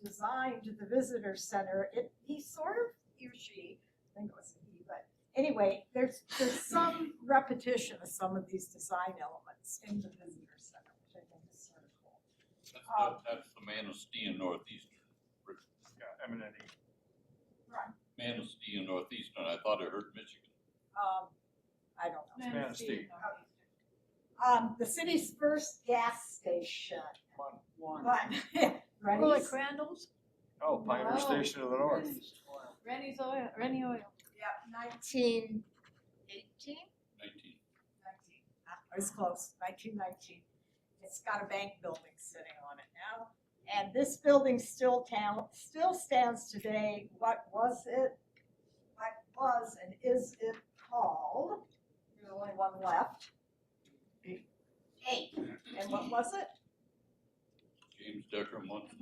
designed the visitor center, he or she, I think it was he, but anyway, there's some repetition of some of these design elements in the visitor center, which I think is sort of cool. That's the Manistee and Northeastern. Yeah, M&E. Right. Manistee and Northeastern, I thought I heard Michigan. I don't know. Manistee. The city's first gas station. One. Rennie's? Crandall's? Oh, Pioneer No. Station of the North. Rennie's Oil, Rennie Oil. Yeah, 1918? 19. 19. I was close, 1919. It's got a bank building sitting on it now. And this building still stands today. What was and is it called? There's only one left. 8. And what was it? James Decker, Munson.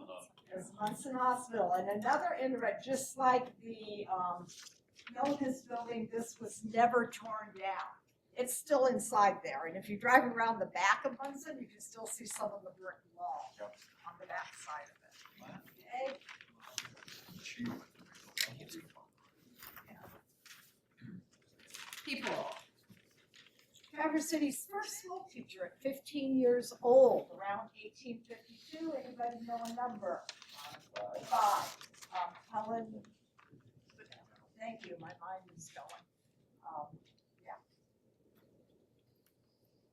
It was Munson Hospital. And another just like the Milliken's building, this was never torn down. It's still inside there. And if you drive around the back of Munson, you can still see some of the brick wall on the back side of it. Okay. People. Traverse City's first smoke teacher at 15 years old, around 1852. Anybody know a number? 5. Helen. Thank you. My mind is going.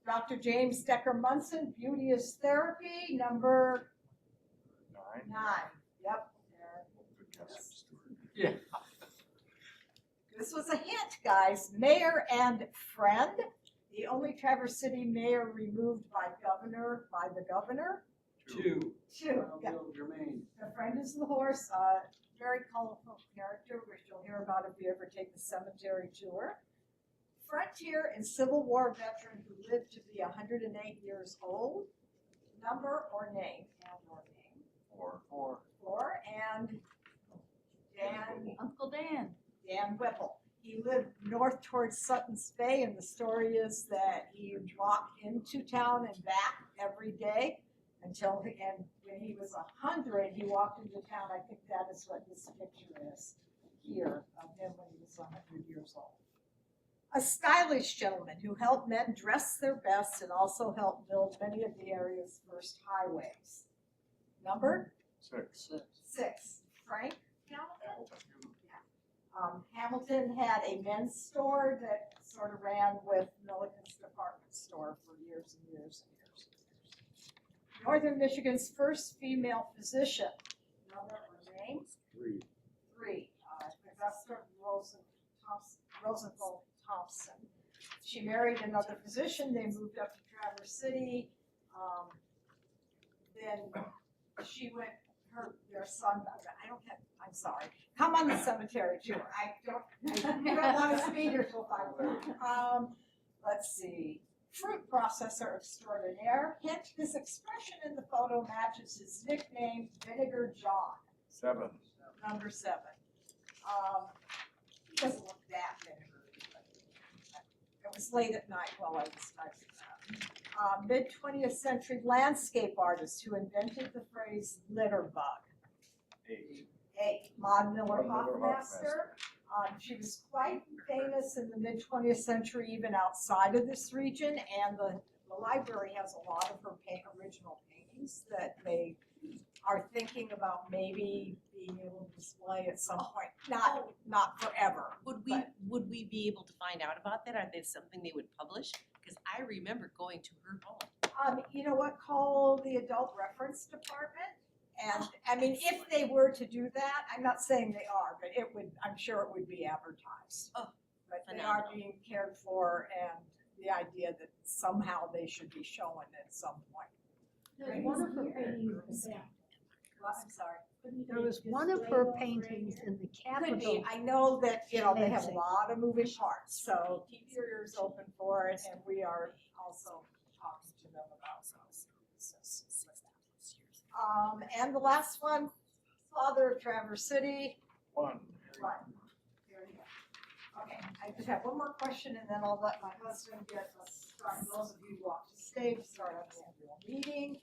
Dr. James Decker Munson, Beauty is Therapy, number 9. Yep. Yeah. This was a hint, guys. Mayor and friend. The only Traverse City mayor removed by the governor. 2. 2. Yeah. Germain. The friend is the horse. Very colorful character, which you'll hear about if you ever take the cemetery tour. Frontier and Civil War veteran who lived to be 108 years old. Number or name? And or name. 4. And Dan. Uncle Dan. Dan Whipple. He lived north towards Sutton's Bay, and the story is that he walked into town and back every day. until, and when he was 100, he walked into town. I think that is what this picture is here of him when he was 100 years old. A stylish gentleman who helped men dress their best and also helped build many of the area's first highways. Number? 6. 6. Frank Hamilton? Hamilton had a men's store that sort of ran with Milliken's department store for years and years and years and years. Northern Michigan's first female physician. Number or name? 3. 3. Augusta Rosenthal Thompson. She married another physician. They moved up to Traverse City. Then she went, their son, I'm sorry. Come on the cemetery tour. I don't want to speed your till 5:30. Let's see. Fruit processor extraordinaire. Hint, his expression in the photo matches his nickname, Vinegar John. 7. Number 7. He doesn't look that vinegar. It was late at night while I was typing that. Mid-20th century landscape artist who invented the phrase litter bug. 8. 8. Maud Miller Maud Miller Hoffmaster. She was quite famous in the mid-20th century, even outside of this region, and the library has a lot of her original paintings that they are thinking about maybe being able to display at some point. Not forever. Would we be able to find out about that? Are they something they would publish? Because I remember going to her home. You know what? Call the adult reference department. And I mean, if they were to do that, I'm not saying they are, but it would, I'm sure it would be advertised. Oh, but they are being cared for, and the idea that somehow they should be shown at some point. One of her paintings, I'm sorry. there was one of her paintings in the Could be. Capitol. I know that, they have a Amazing. lot of moving parts, so keep your ears open for it, and we are also talking to them about those. And the last one, father of Traverse City. 1. Right. There you go. Okay, I just have one more question, and then I'll let my husband get us started. Those of you who want to stay, to start on the annual meeting.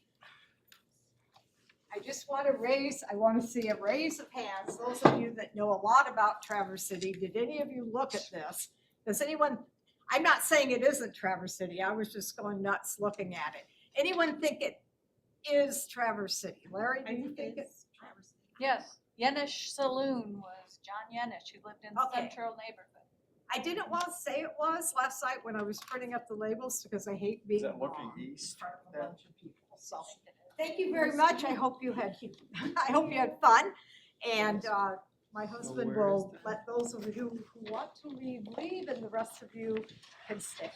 I just want to see a raise of hands. Those of you that know a lot about Traverse City, did any of you look at this? Does anyone, I'm not saying it isn't Traverse City, I was just going nuts looking at it. Anyone think it is Traverse City? Larry, do you think it's Traverse City? Yes, Yenish Saloon was John Yenish, who lived in the Okay. central neighborhood. I didn't want to say it was last night when I was printing up the labels because I hate being Is that looking wrong in east? front of a bunch of people. So, thank you very much. I hope you had fun. And my husband will let those of you who want to leave, and the rest of you can stay.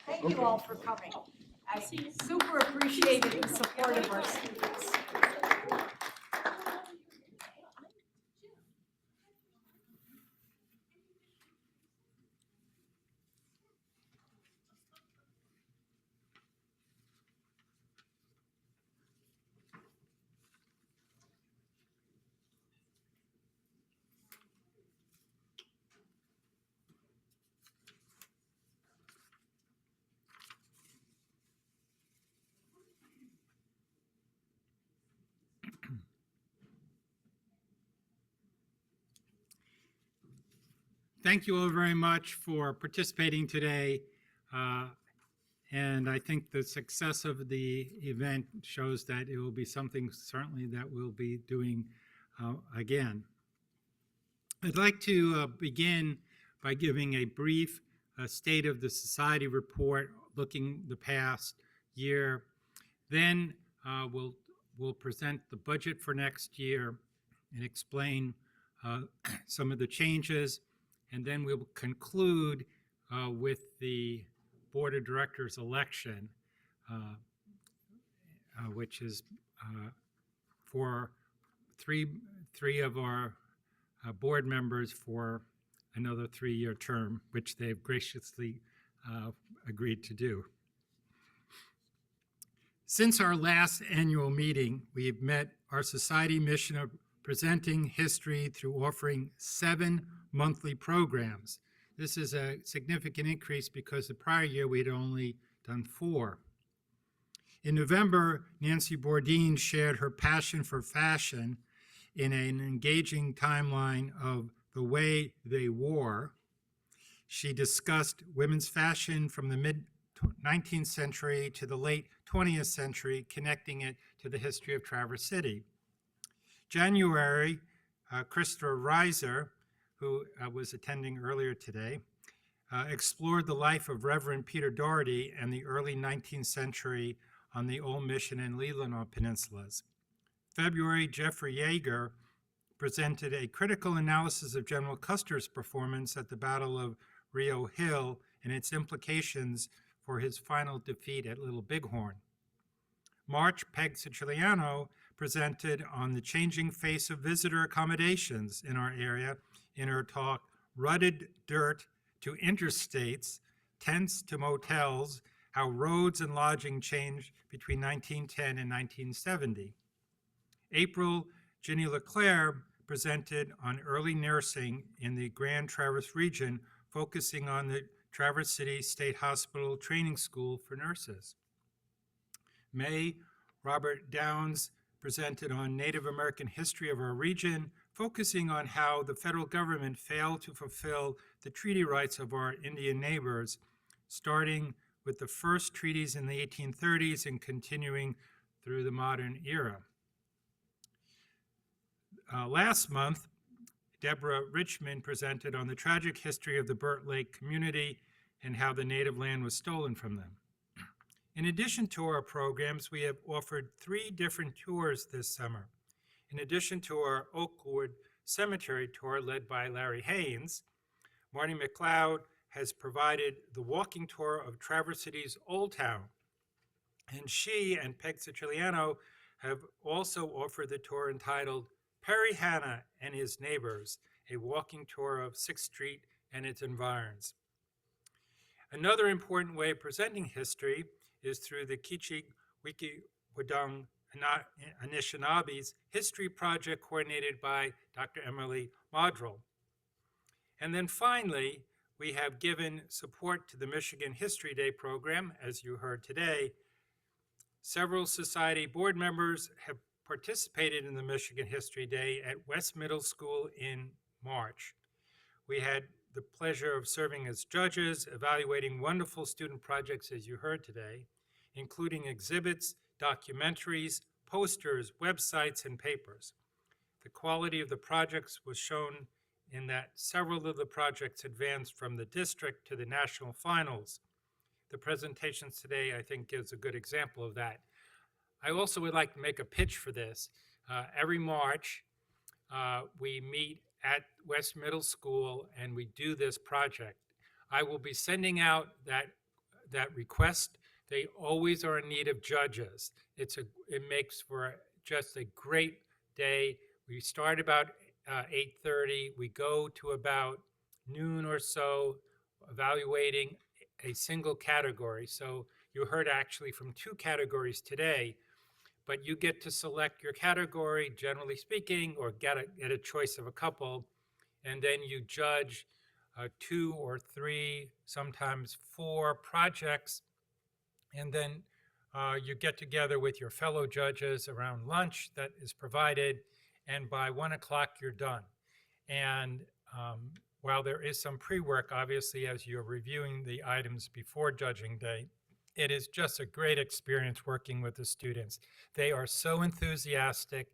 Thank you all for coming. I super appreciated the support of our students. Thank you all very much for participating today. And I think the success of the event shows that it will be something certainly that we'll be doing again. I'd like to begin by giving a brief state of the society report looking the past year. Then we'll present the budget for next year and explain some of the changes. And then we'll conclude with the Board of Directors election, which is for three of our board members for another 3-year term, which they've graciously agreed to do. Since our last annual meeting, we have met our society mission of presenting history through offering 7 monthly programs. This is a significant increase because the prior year we had only done 4. In November, Nancy Bourdain shared her passion for fashion in an engaging timeline of the way they wore. She discussed women's fashion from the mid-19th century to the late 20th century, connecting it to the history of Traverse City. January, Christopher Reiser, who was attending earlier today, explored the life of Reverend Peter Doherty and the early 19th century on the Old Mission and Leelanau peninsulas. February, Jeffrey Yeager presented a critical analysis of General Custer's performance at the Battle of Rio Hill and its implications for his final defeat at Little Bighorn. March, Peg Siciliano presented on the changing face of visitor accommodations in our area in her talk, Rutted Dirt to Interstates, Tents to Motels, How Roads and Lodging Changed Between 1910 and 1970. April, Ginny LeClaire presented on early nursing in the Grand Traverse region, focusing on the Traverse City State Hospital Training School for Nurses. May, Robert Downs presented on Native American history of our region, focusing on how the federal government failed to fulfill the treaty rights of our Indian neighbors, starting with the first treaties in the 1830s and continuing through the modern era. Last month, Deborah Richmond presented on the tragic history of the Burt Lake community and how the native land was stolen from them. In addition to our programs, we have offered 3 different tours this summer. In addition to our Oakwood Cemetery tour led by Larry Haynes, Marty McLeod has provided the walking tour of Traverse City's Old Town. And she and Peg Siciliano have also offered the tour entitled Perry Hanna and His Neighbors, a walking tour of 6th Street and its environs. Another important way of presenting history is through the Kichi-Wiki-Wadong Anishinaabes History Project coordinated by Dr. Emily Modrell. And then finally, we have given support to the Michigan History Day program, as you heard today. Several society board members have participated in the Michigan History Day at West Middle School in March. We had the pleasure of serving as judges, evaluating wonderful student projects, as you heard today, including exhibits, documentaries, posters, websites, and papers. The quality of the projects was shown in that several of the projects advanced from the district to the national finals. The presentations today, I think, gives a good example of that. I also would like to make a pitch for this. Every March, we meet at West Middle School and we do this project. I will be sending out that request. They always are in need of judges. It makes for just a great day. We start about 8:30. We go to about noon or so, evaluating a single category. So you heard actually from 2 categories today, but you get to select your category, generally speaking, or get a choice of a couple, and then you judge 2 or 3, sometimes 4 projects, and then you get together with your fellow judges around lunch that is provided, and by 1 o'clock you're done. And while there is some pre-work, obviously, as you're reviewing the items before judging day, it is just a great experience working with the students. They are so enthusiastic.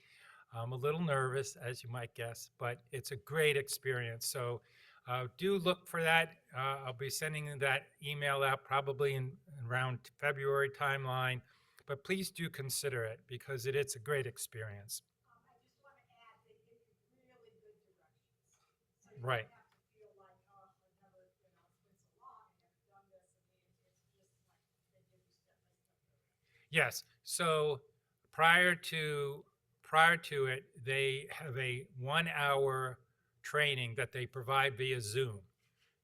I'm a little nervous, as you might guess, but it's a great experience. So do look for that. I'll be sending that email out probably in around February timeline, but please do consider it because it's a great experience. I just want to add, they give you really good directions. So you Right. don't have to feel like, oh, I've never, it's been so long and I've done this. I mean, it's just like they give you step-by-step directions. Yes. So prior to it, they have a 1-hour training that they provide via Zoom.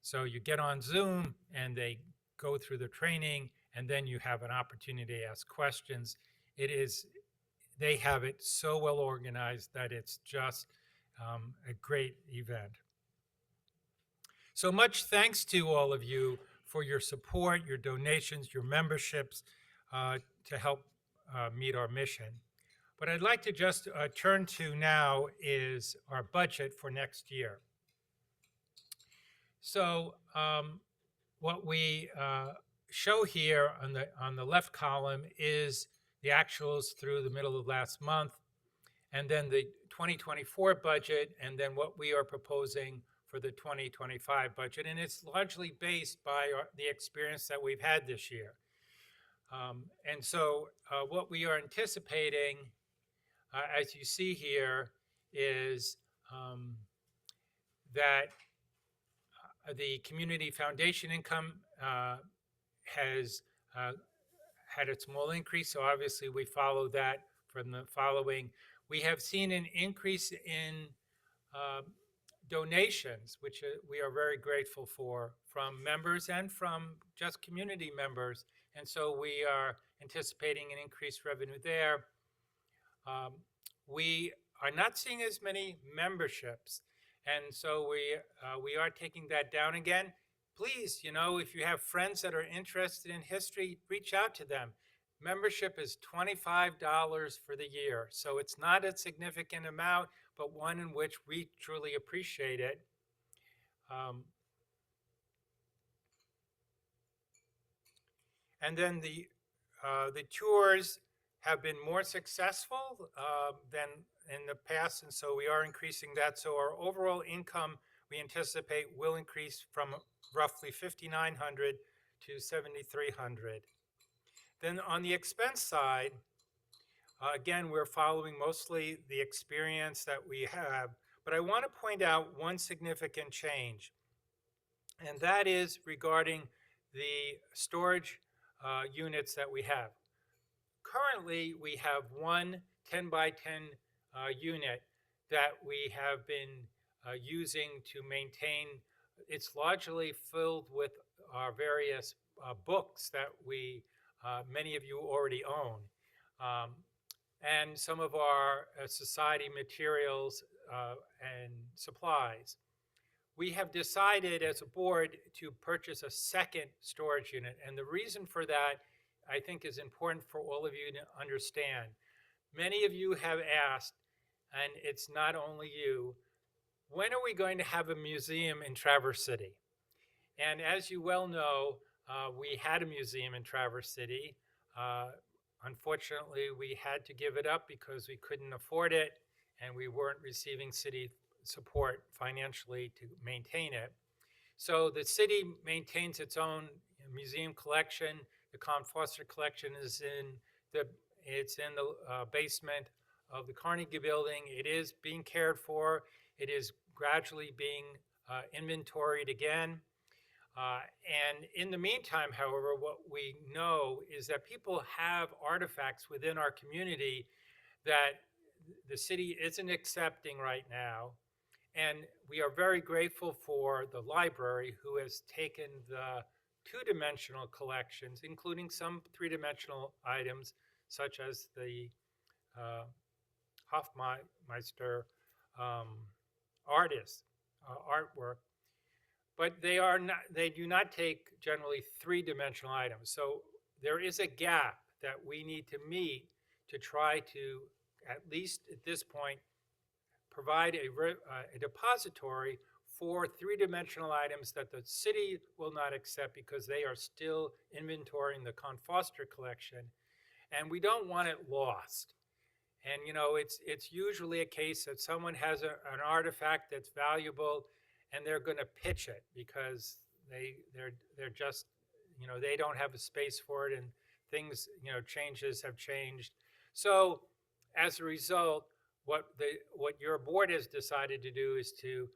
So you get on Zoom and they go through the training, and then you have an opportunity to ask questions. They have it so well organized that it's just a great event. So much thanks to all of you for your support, your donations, your memberships to help meet our mission. What I'd like to just turn to now is our budget for next year. So what we show here on the left column is the actuals through the middle of last month, and then the 2024 budget, and then what we are proposing for the 2025 budget. And it's largely based by the experience that we've had this year. And so what we are anticipating, as you see here, is that the community foundation income has had a small increase, so obviously we follow that from the following. We have seen an increase in donations, which we are very grateful for, from members and from just community members. And so we are anticipating an increased revenue there. We are not seeing as many memberships. And so we are taking that down again. Please, if you have friends that are interested in history, reach out to them. Membership is $25 for the year. So it's not a significant amount, but one in which we truly appreciate it. And then the tours have been more successful than in the past, and so we are increasing that. So our overall income, we anticipate, will increase from roughly $5,900 to $7,300. Then on the expense side, again, we're following mostly the experience that we have, but I want to point out one significant change, and that is regarding the storage units that we have. Currently, we have one 10 by 10 unit that we have been using to maintain. It's largely filled with our various books that many of you already own, and some of our society materials and supplies. We have decided as a board to purchase a second storage unit, and the reason for that, I think, is important for all of you to understand. Many of you have asked, and it's not only you, when are we going to have a museum in Traverse City? And as you well know, we had a museum in Traverse City. Unfortunately, we had to give it up because we couldn't afford it, and we weren't receiving city support financially to maintain it. So the city maintains its own museum collection. The Con Foster collection is in the basement of the Carnegie Building. It is being cared for. It is gradually being inventoried again. And in the meantime, however, what we know is that people have artifacts within our community that the city isn't accepting right now. And we are very grateful for the library, who has taken the two-dimensional collections, including some three-dimensional items, such as the Hofmeister artwork, but they do not take generally three-dimensional items. So there is a gap that we need to meet to try to, at least at this point, provide a depository for three-dimensional items that the city will not accept because they are still inventorying the Con Foster collection, and we don't want it lost. And it's usually a case that someone has an artifact that's valuable, and they're going to pitch it because they're just they don't have a space for it, and things changes have changed. So as a result, what your board has decided to do is to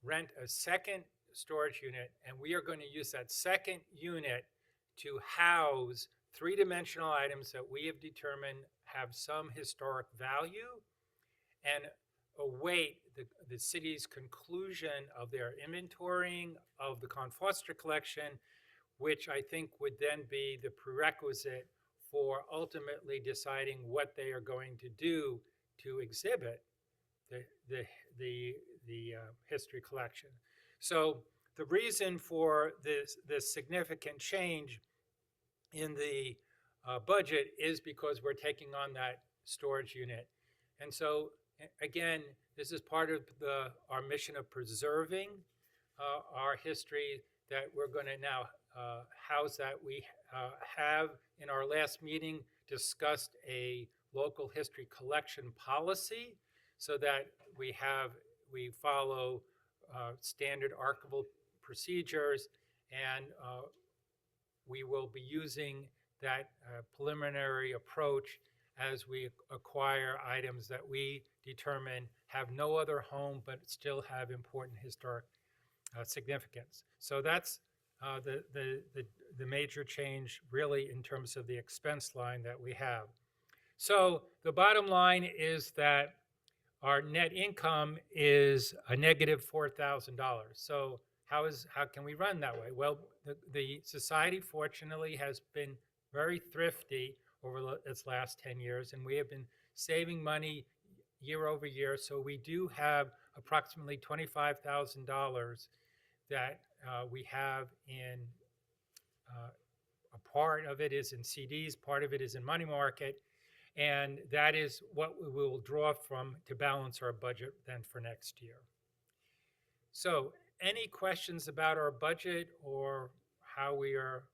rent a second storage unit, and we are going to use that second unit to house three-dimensional items that we have determined have some historic value and await the city's conclusion of their inventorying of the Con Foster collection, which I think would then be the prerequisite for ultimately deciding what they are going to do to exhibit the history collection. So the reason for this significant change in the budget is because we're taking on that storage unit. And so, again, this is part of our mission of preserving our history, that we're going to now house that. We have, in our last meeting, discussed a local history collection policy so that we follow standard archival procedures, and we will be using that preliminary approach as we acquire items that we determine have no other home but still have important historic significance. So that's the major change, really, in terms of the expense line that we have. So the bottom line is that our net income is a negative $4,000. So how can we run that way? Well, the society, fortunately, has been very thrifty over its last 10 years, and we have been saving money year over year. So we do have approximately $25,000 that we have in, a part of it is in CDs, part of it is in money market, and that is what we will draw from to balance our budget then for next year. So any questions about our budget or how we are?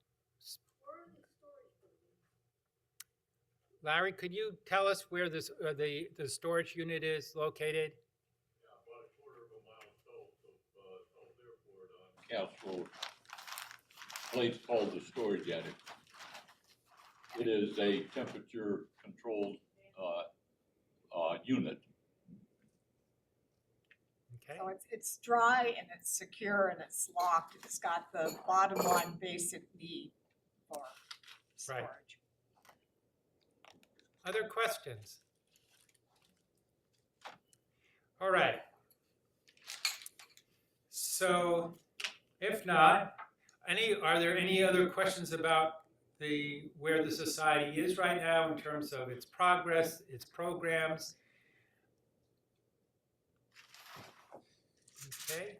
Larry, could you tell us where this the storage unit is located? Yeah, about a quarter of a mile south of South Airport on Cass Road. A place called the Storage Attic. It is a temperature controlled unit. Okay. So it's dry and it's secure and it's locked. It's got the bottom line basic need for storage. Right. Other questions? All right. So if not, are there any other questions about where the society is right now in terms of its progress, its programs? Okay.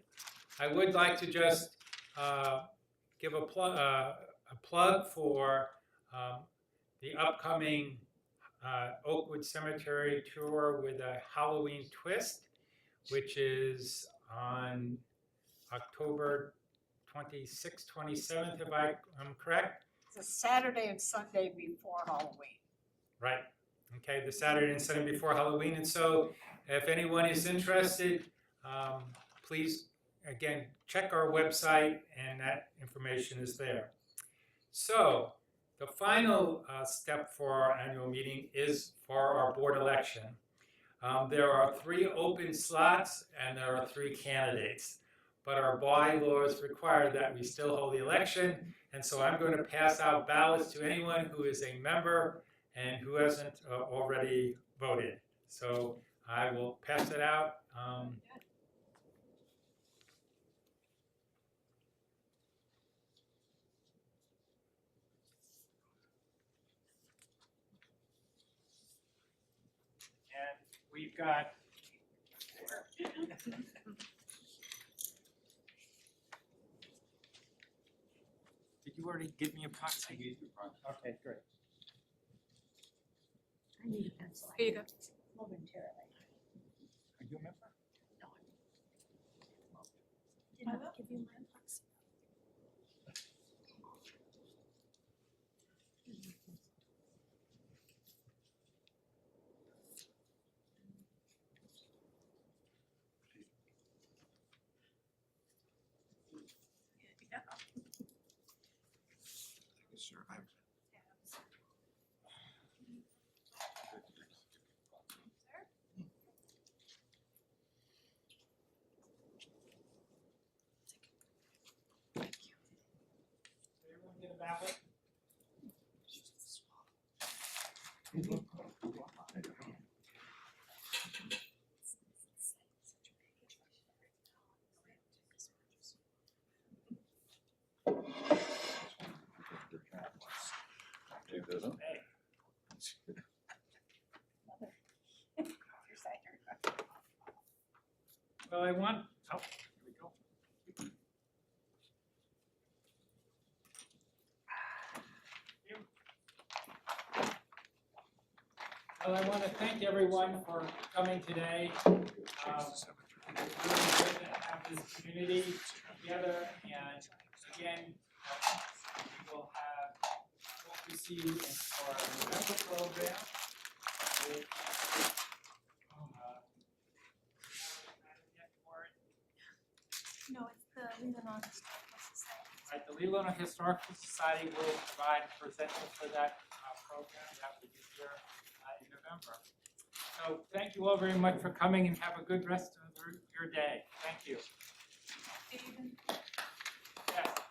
I would like to just give a plug for the upcoming Oakwood Cemetery tour with a Halloween twist, which is on October 26th, 27th, if I'm correct. It's a Saturday and Sunday before Halloween. Right. Okay, the Saturday and Sunday before Halloween. And so if anyone is interested, please, again, check our website, and that information is there. So the final step for our annual meeting is for our board election. There are 3 open slots and there are 3 candidates, but our bylaws require that we still hold the election, and so I'm going to pass out ballots to anyone who is a member and who hasn't already voted. So I will pass it out. And we've got Did you already give me a proxy? Okay, great. I need a pencil. Here you go. Momentarily. Are you a member? Did I give you my proxy? Everyone get a ballot? Take this up. Hey. Well, I want, oh, here we go. Well, I want to thank everyone for coming today. It's really good to have this community together, and again, we will have, hope to see you in our November program. No, it's the Lebanon Historical Society. Right, the Lebanon Historical Society will provide a presenter for that program that will be here in November. So thank you all very much for coming, and have a good rest of your day. Thank you. Stephen? Yes.